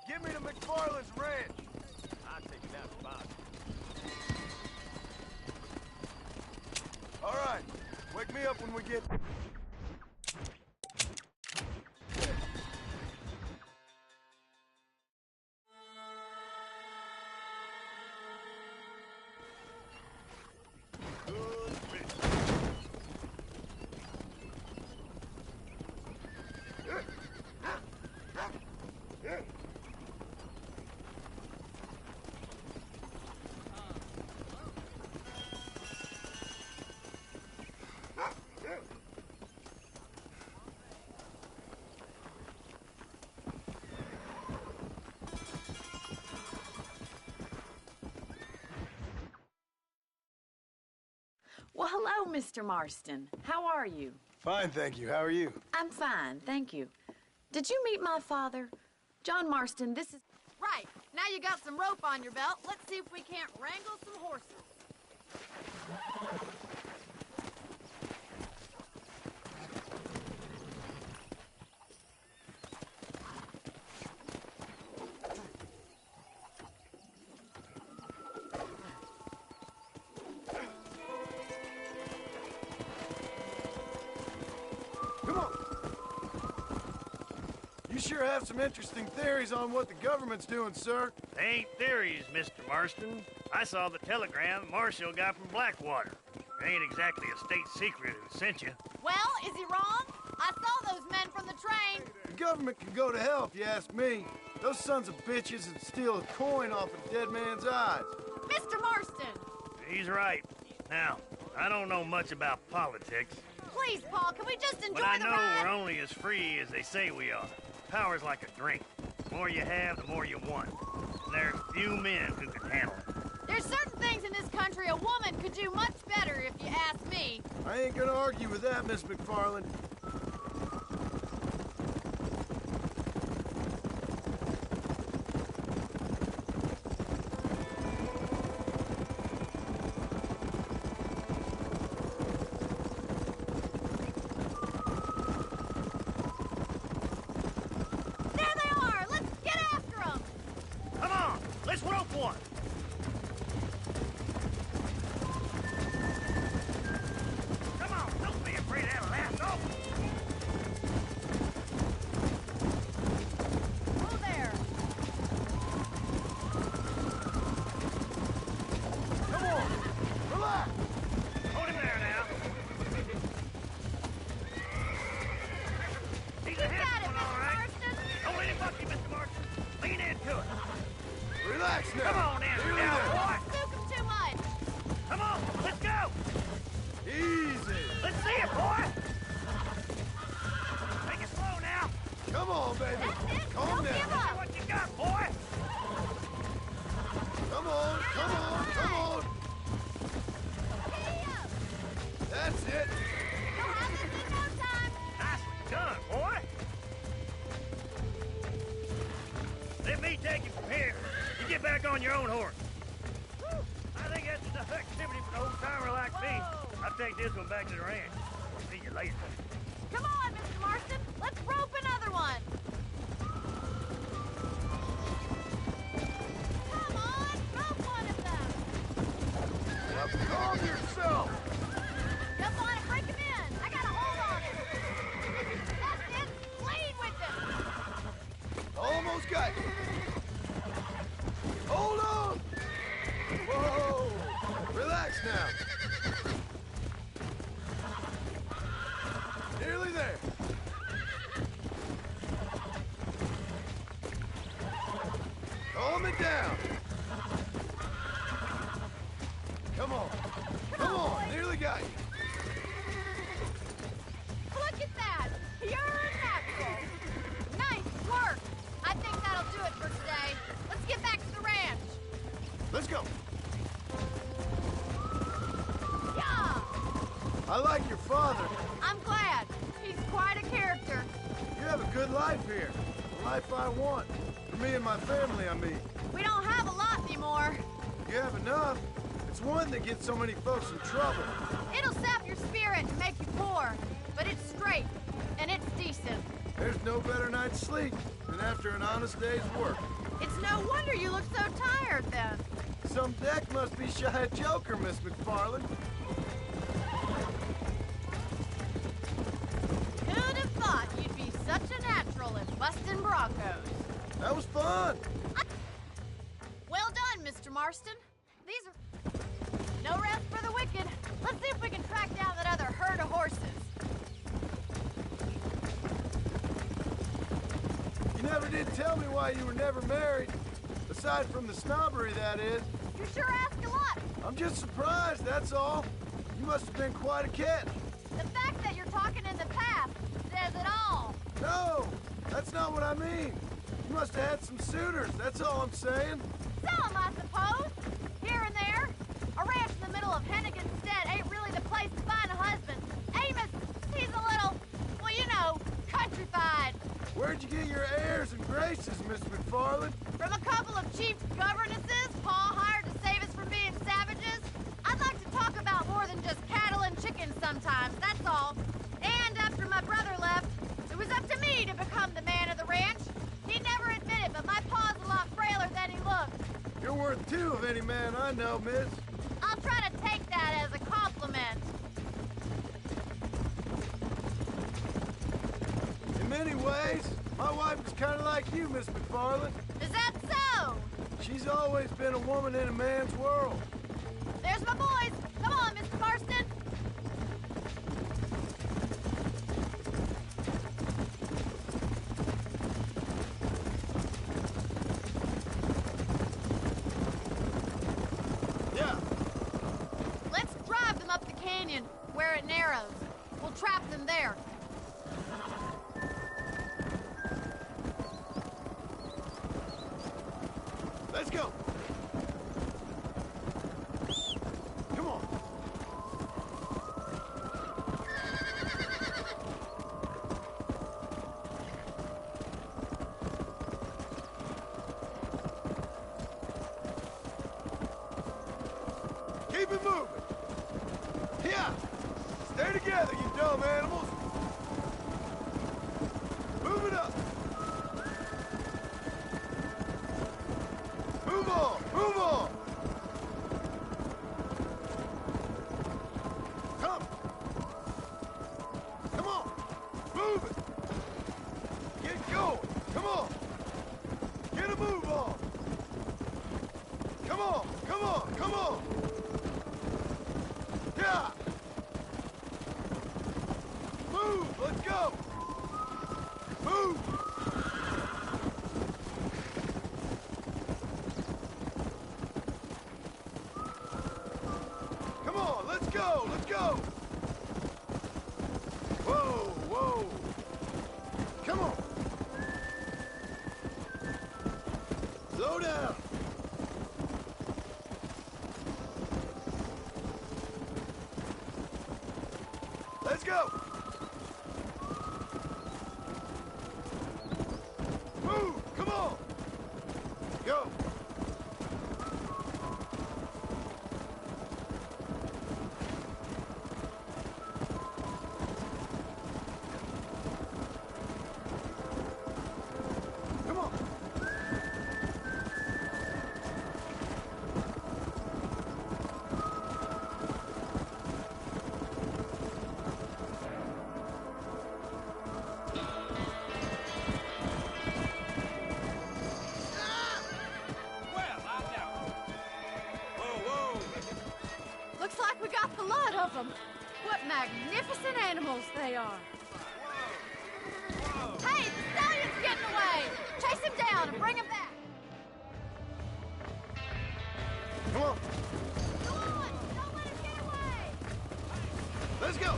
Give me to McFarland's ranch. I'll take you down to Bob. All right. Wake me up when we get... Well, hello, Mr. Marston. How are you? Fine, thank you. How are you? I'm fine, thank you. Did you meet my father? John Marston, this is... Right. Now you got some rope on your belt. Let's see if we can't wrangle some horses. Come on. You sure have some interesting theories on what the government's doing, sir. They ain't theories, Mr. Marston. I saw the telegram Marshall got from Blackwater. It ain't exactly a state secret who sent you. Well, is he wrong? I saw those men from the train. The government can go to hell if you ask me. Those sons of bitches would steal a coin off a dead man's eyes. Mr. Marston! He's right. Now, I don't know much about politics, Please, Paul, can we just enjoy but I the know ride? we're only as free as they say we are. Power's like a drink. The more you have, the more you want. And there's few men who can handle it. There's certain things in this country a woman could do much better, if you ask me. I ain't gonna argue with that, Miss McFarland. There they are! Let's get after them! Come on, let's rope one! Come on, don't be afraid of that lasso! on your own horse. I think that's enough activity for an old-timer like me. I'll take this one back to the ranch. See you later. Come on, Mr. Marston. Let's rope another one. Come on, rope one of them. Now calm yourself! Jump on it, break him in. I got a hold on him. That's it. Lead with him. Almost got you. Hold on! Whoa! Relax now. Nearly there. Calm it down. Come on. Come on. Nearly got you. Look at that. Pure natural. Nice work. I think that'll do it for today. Let's get back to the ranch. Let's go. Yeah. I like your father. I'm glad. He's quite a character. You have a good life here. The life I want. For me and my family, I mean. We don't have a lot anymore. You have enough. It's one that gets so many folks in trouble. It'll sap your spirit and make you poor. But it's straight. And it's decent. There's no better night's sleep than after an honest day's work. It's no wonder you look so tired then. Some deck must be shy of Joker, Miss McFarland. Who'd have thought you'd be such a natural at busting Broncos? That was fun. Well done, Mr. Marston. These are no rest for the wicked. Let's see if we can track down that other herd of horses. You never did tell me why you were never married. Aside from the snobbery, that is. You sure ask a lot. I'm just surprised, that's all. You must have been quite a catch. The fact that you're talking in the past says it all. No, that's not what I mean. You must have had some suitors, that's all I'm saying. Some, I suppose. Here and there. A ranch in the middle of Hennigan's Stead ain't really the place to find a husband. Amos, he's a little, well, you know, countrified. Where'd you get your airs and graces, Miss McFarland? From a couple of cheap governesses Pa hired to save us from being savages. I'd like to talk about more than just cattle and chickens sometimes, that's all. And after my brother left, it was up to me to become the man of the ranch. He'd never admit it, but my pa's a lot frailer than he looked. You're worth two of any man I know, miss. I'll try to take that as a compliment. In many ways, my wife is kind of like you, Miss McFarland. Is that so? She's always been a woman in a man's world. There's my boys. Come on, Mr. Marston. Yeah. Let's drive them up the canyon, where it narrows. We'll trap them there. Let's go. Come on. Keep it moving. Yeah. Stay together, you dumb animals. Move it up. Move on! Move on! Come! Come on! Move it! Get going! Come on! Get a move on! Come on! Come on! Come on! Yeah! Move! Let's go! Move! Come on, let's go, let's go! Whoa, whoa! Come on! Slow down! Let's go! Move! Come on! Go! animals they are. Hey, the stallion's getting away! Chase him down and bring him back! Come on. Go on! Don't let him get away! Let's go.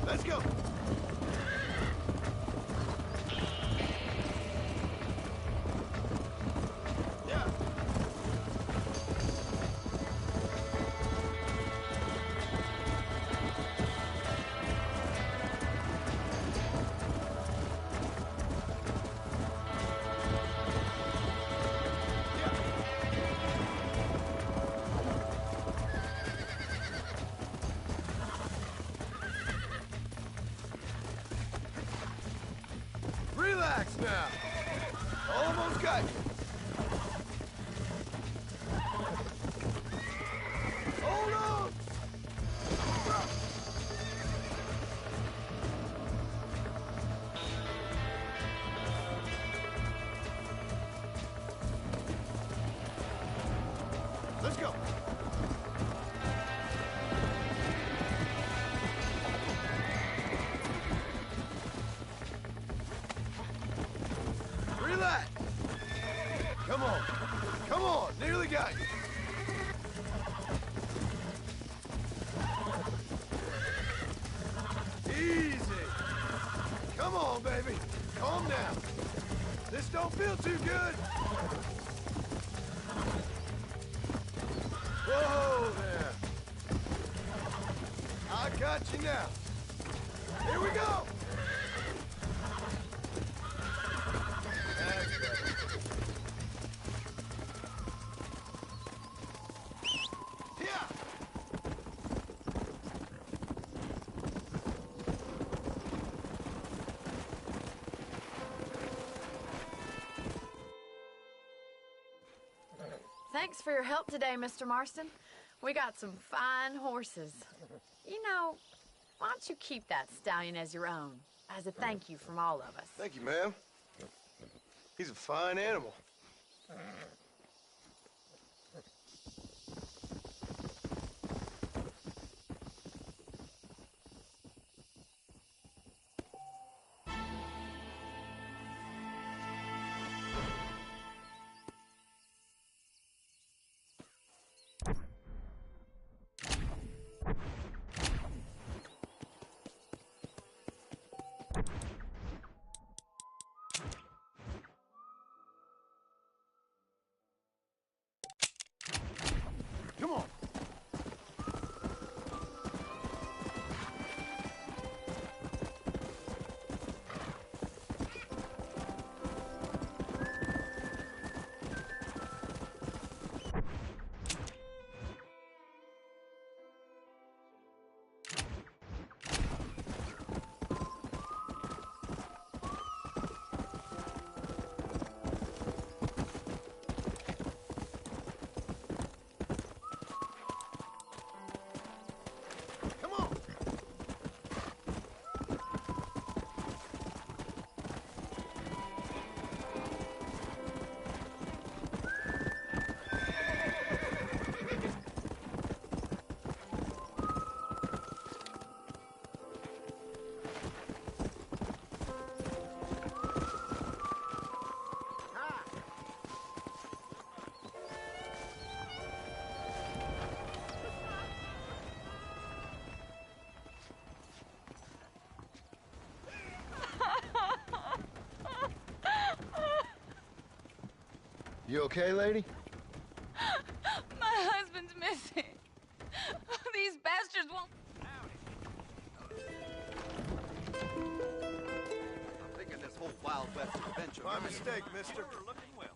Let's go. Yeah. Relax now. Almost got you. Hold on. Let's go. Relax. Come on. Come on. Nearly got you. Easy. Come on, baby. Calm down. This don't feel too good. Whoa there. I got you now. Here we go. That's better. Yeah. Thanks for your help today, Mr. Marston. We got some fine horses. You know, why don't you keep that stallion as your own, as a thank you from all of us? Thank you, ma'am. He's a fine animal. Come on. Come on. You okay, lady? My husband's missing. These bastards won't... I'm thinking this whole Wild West adventure. My mistake, mister. You're looking well.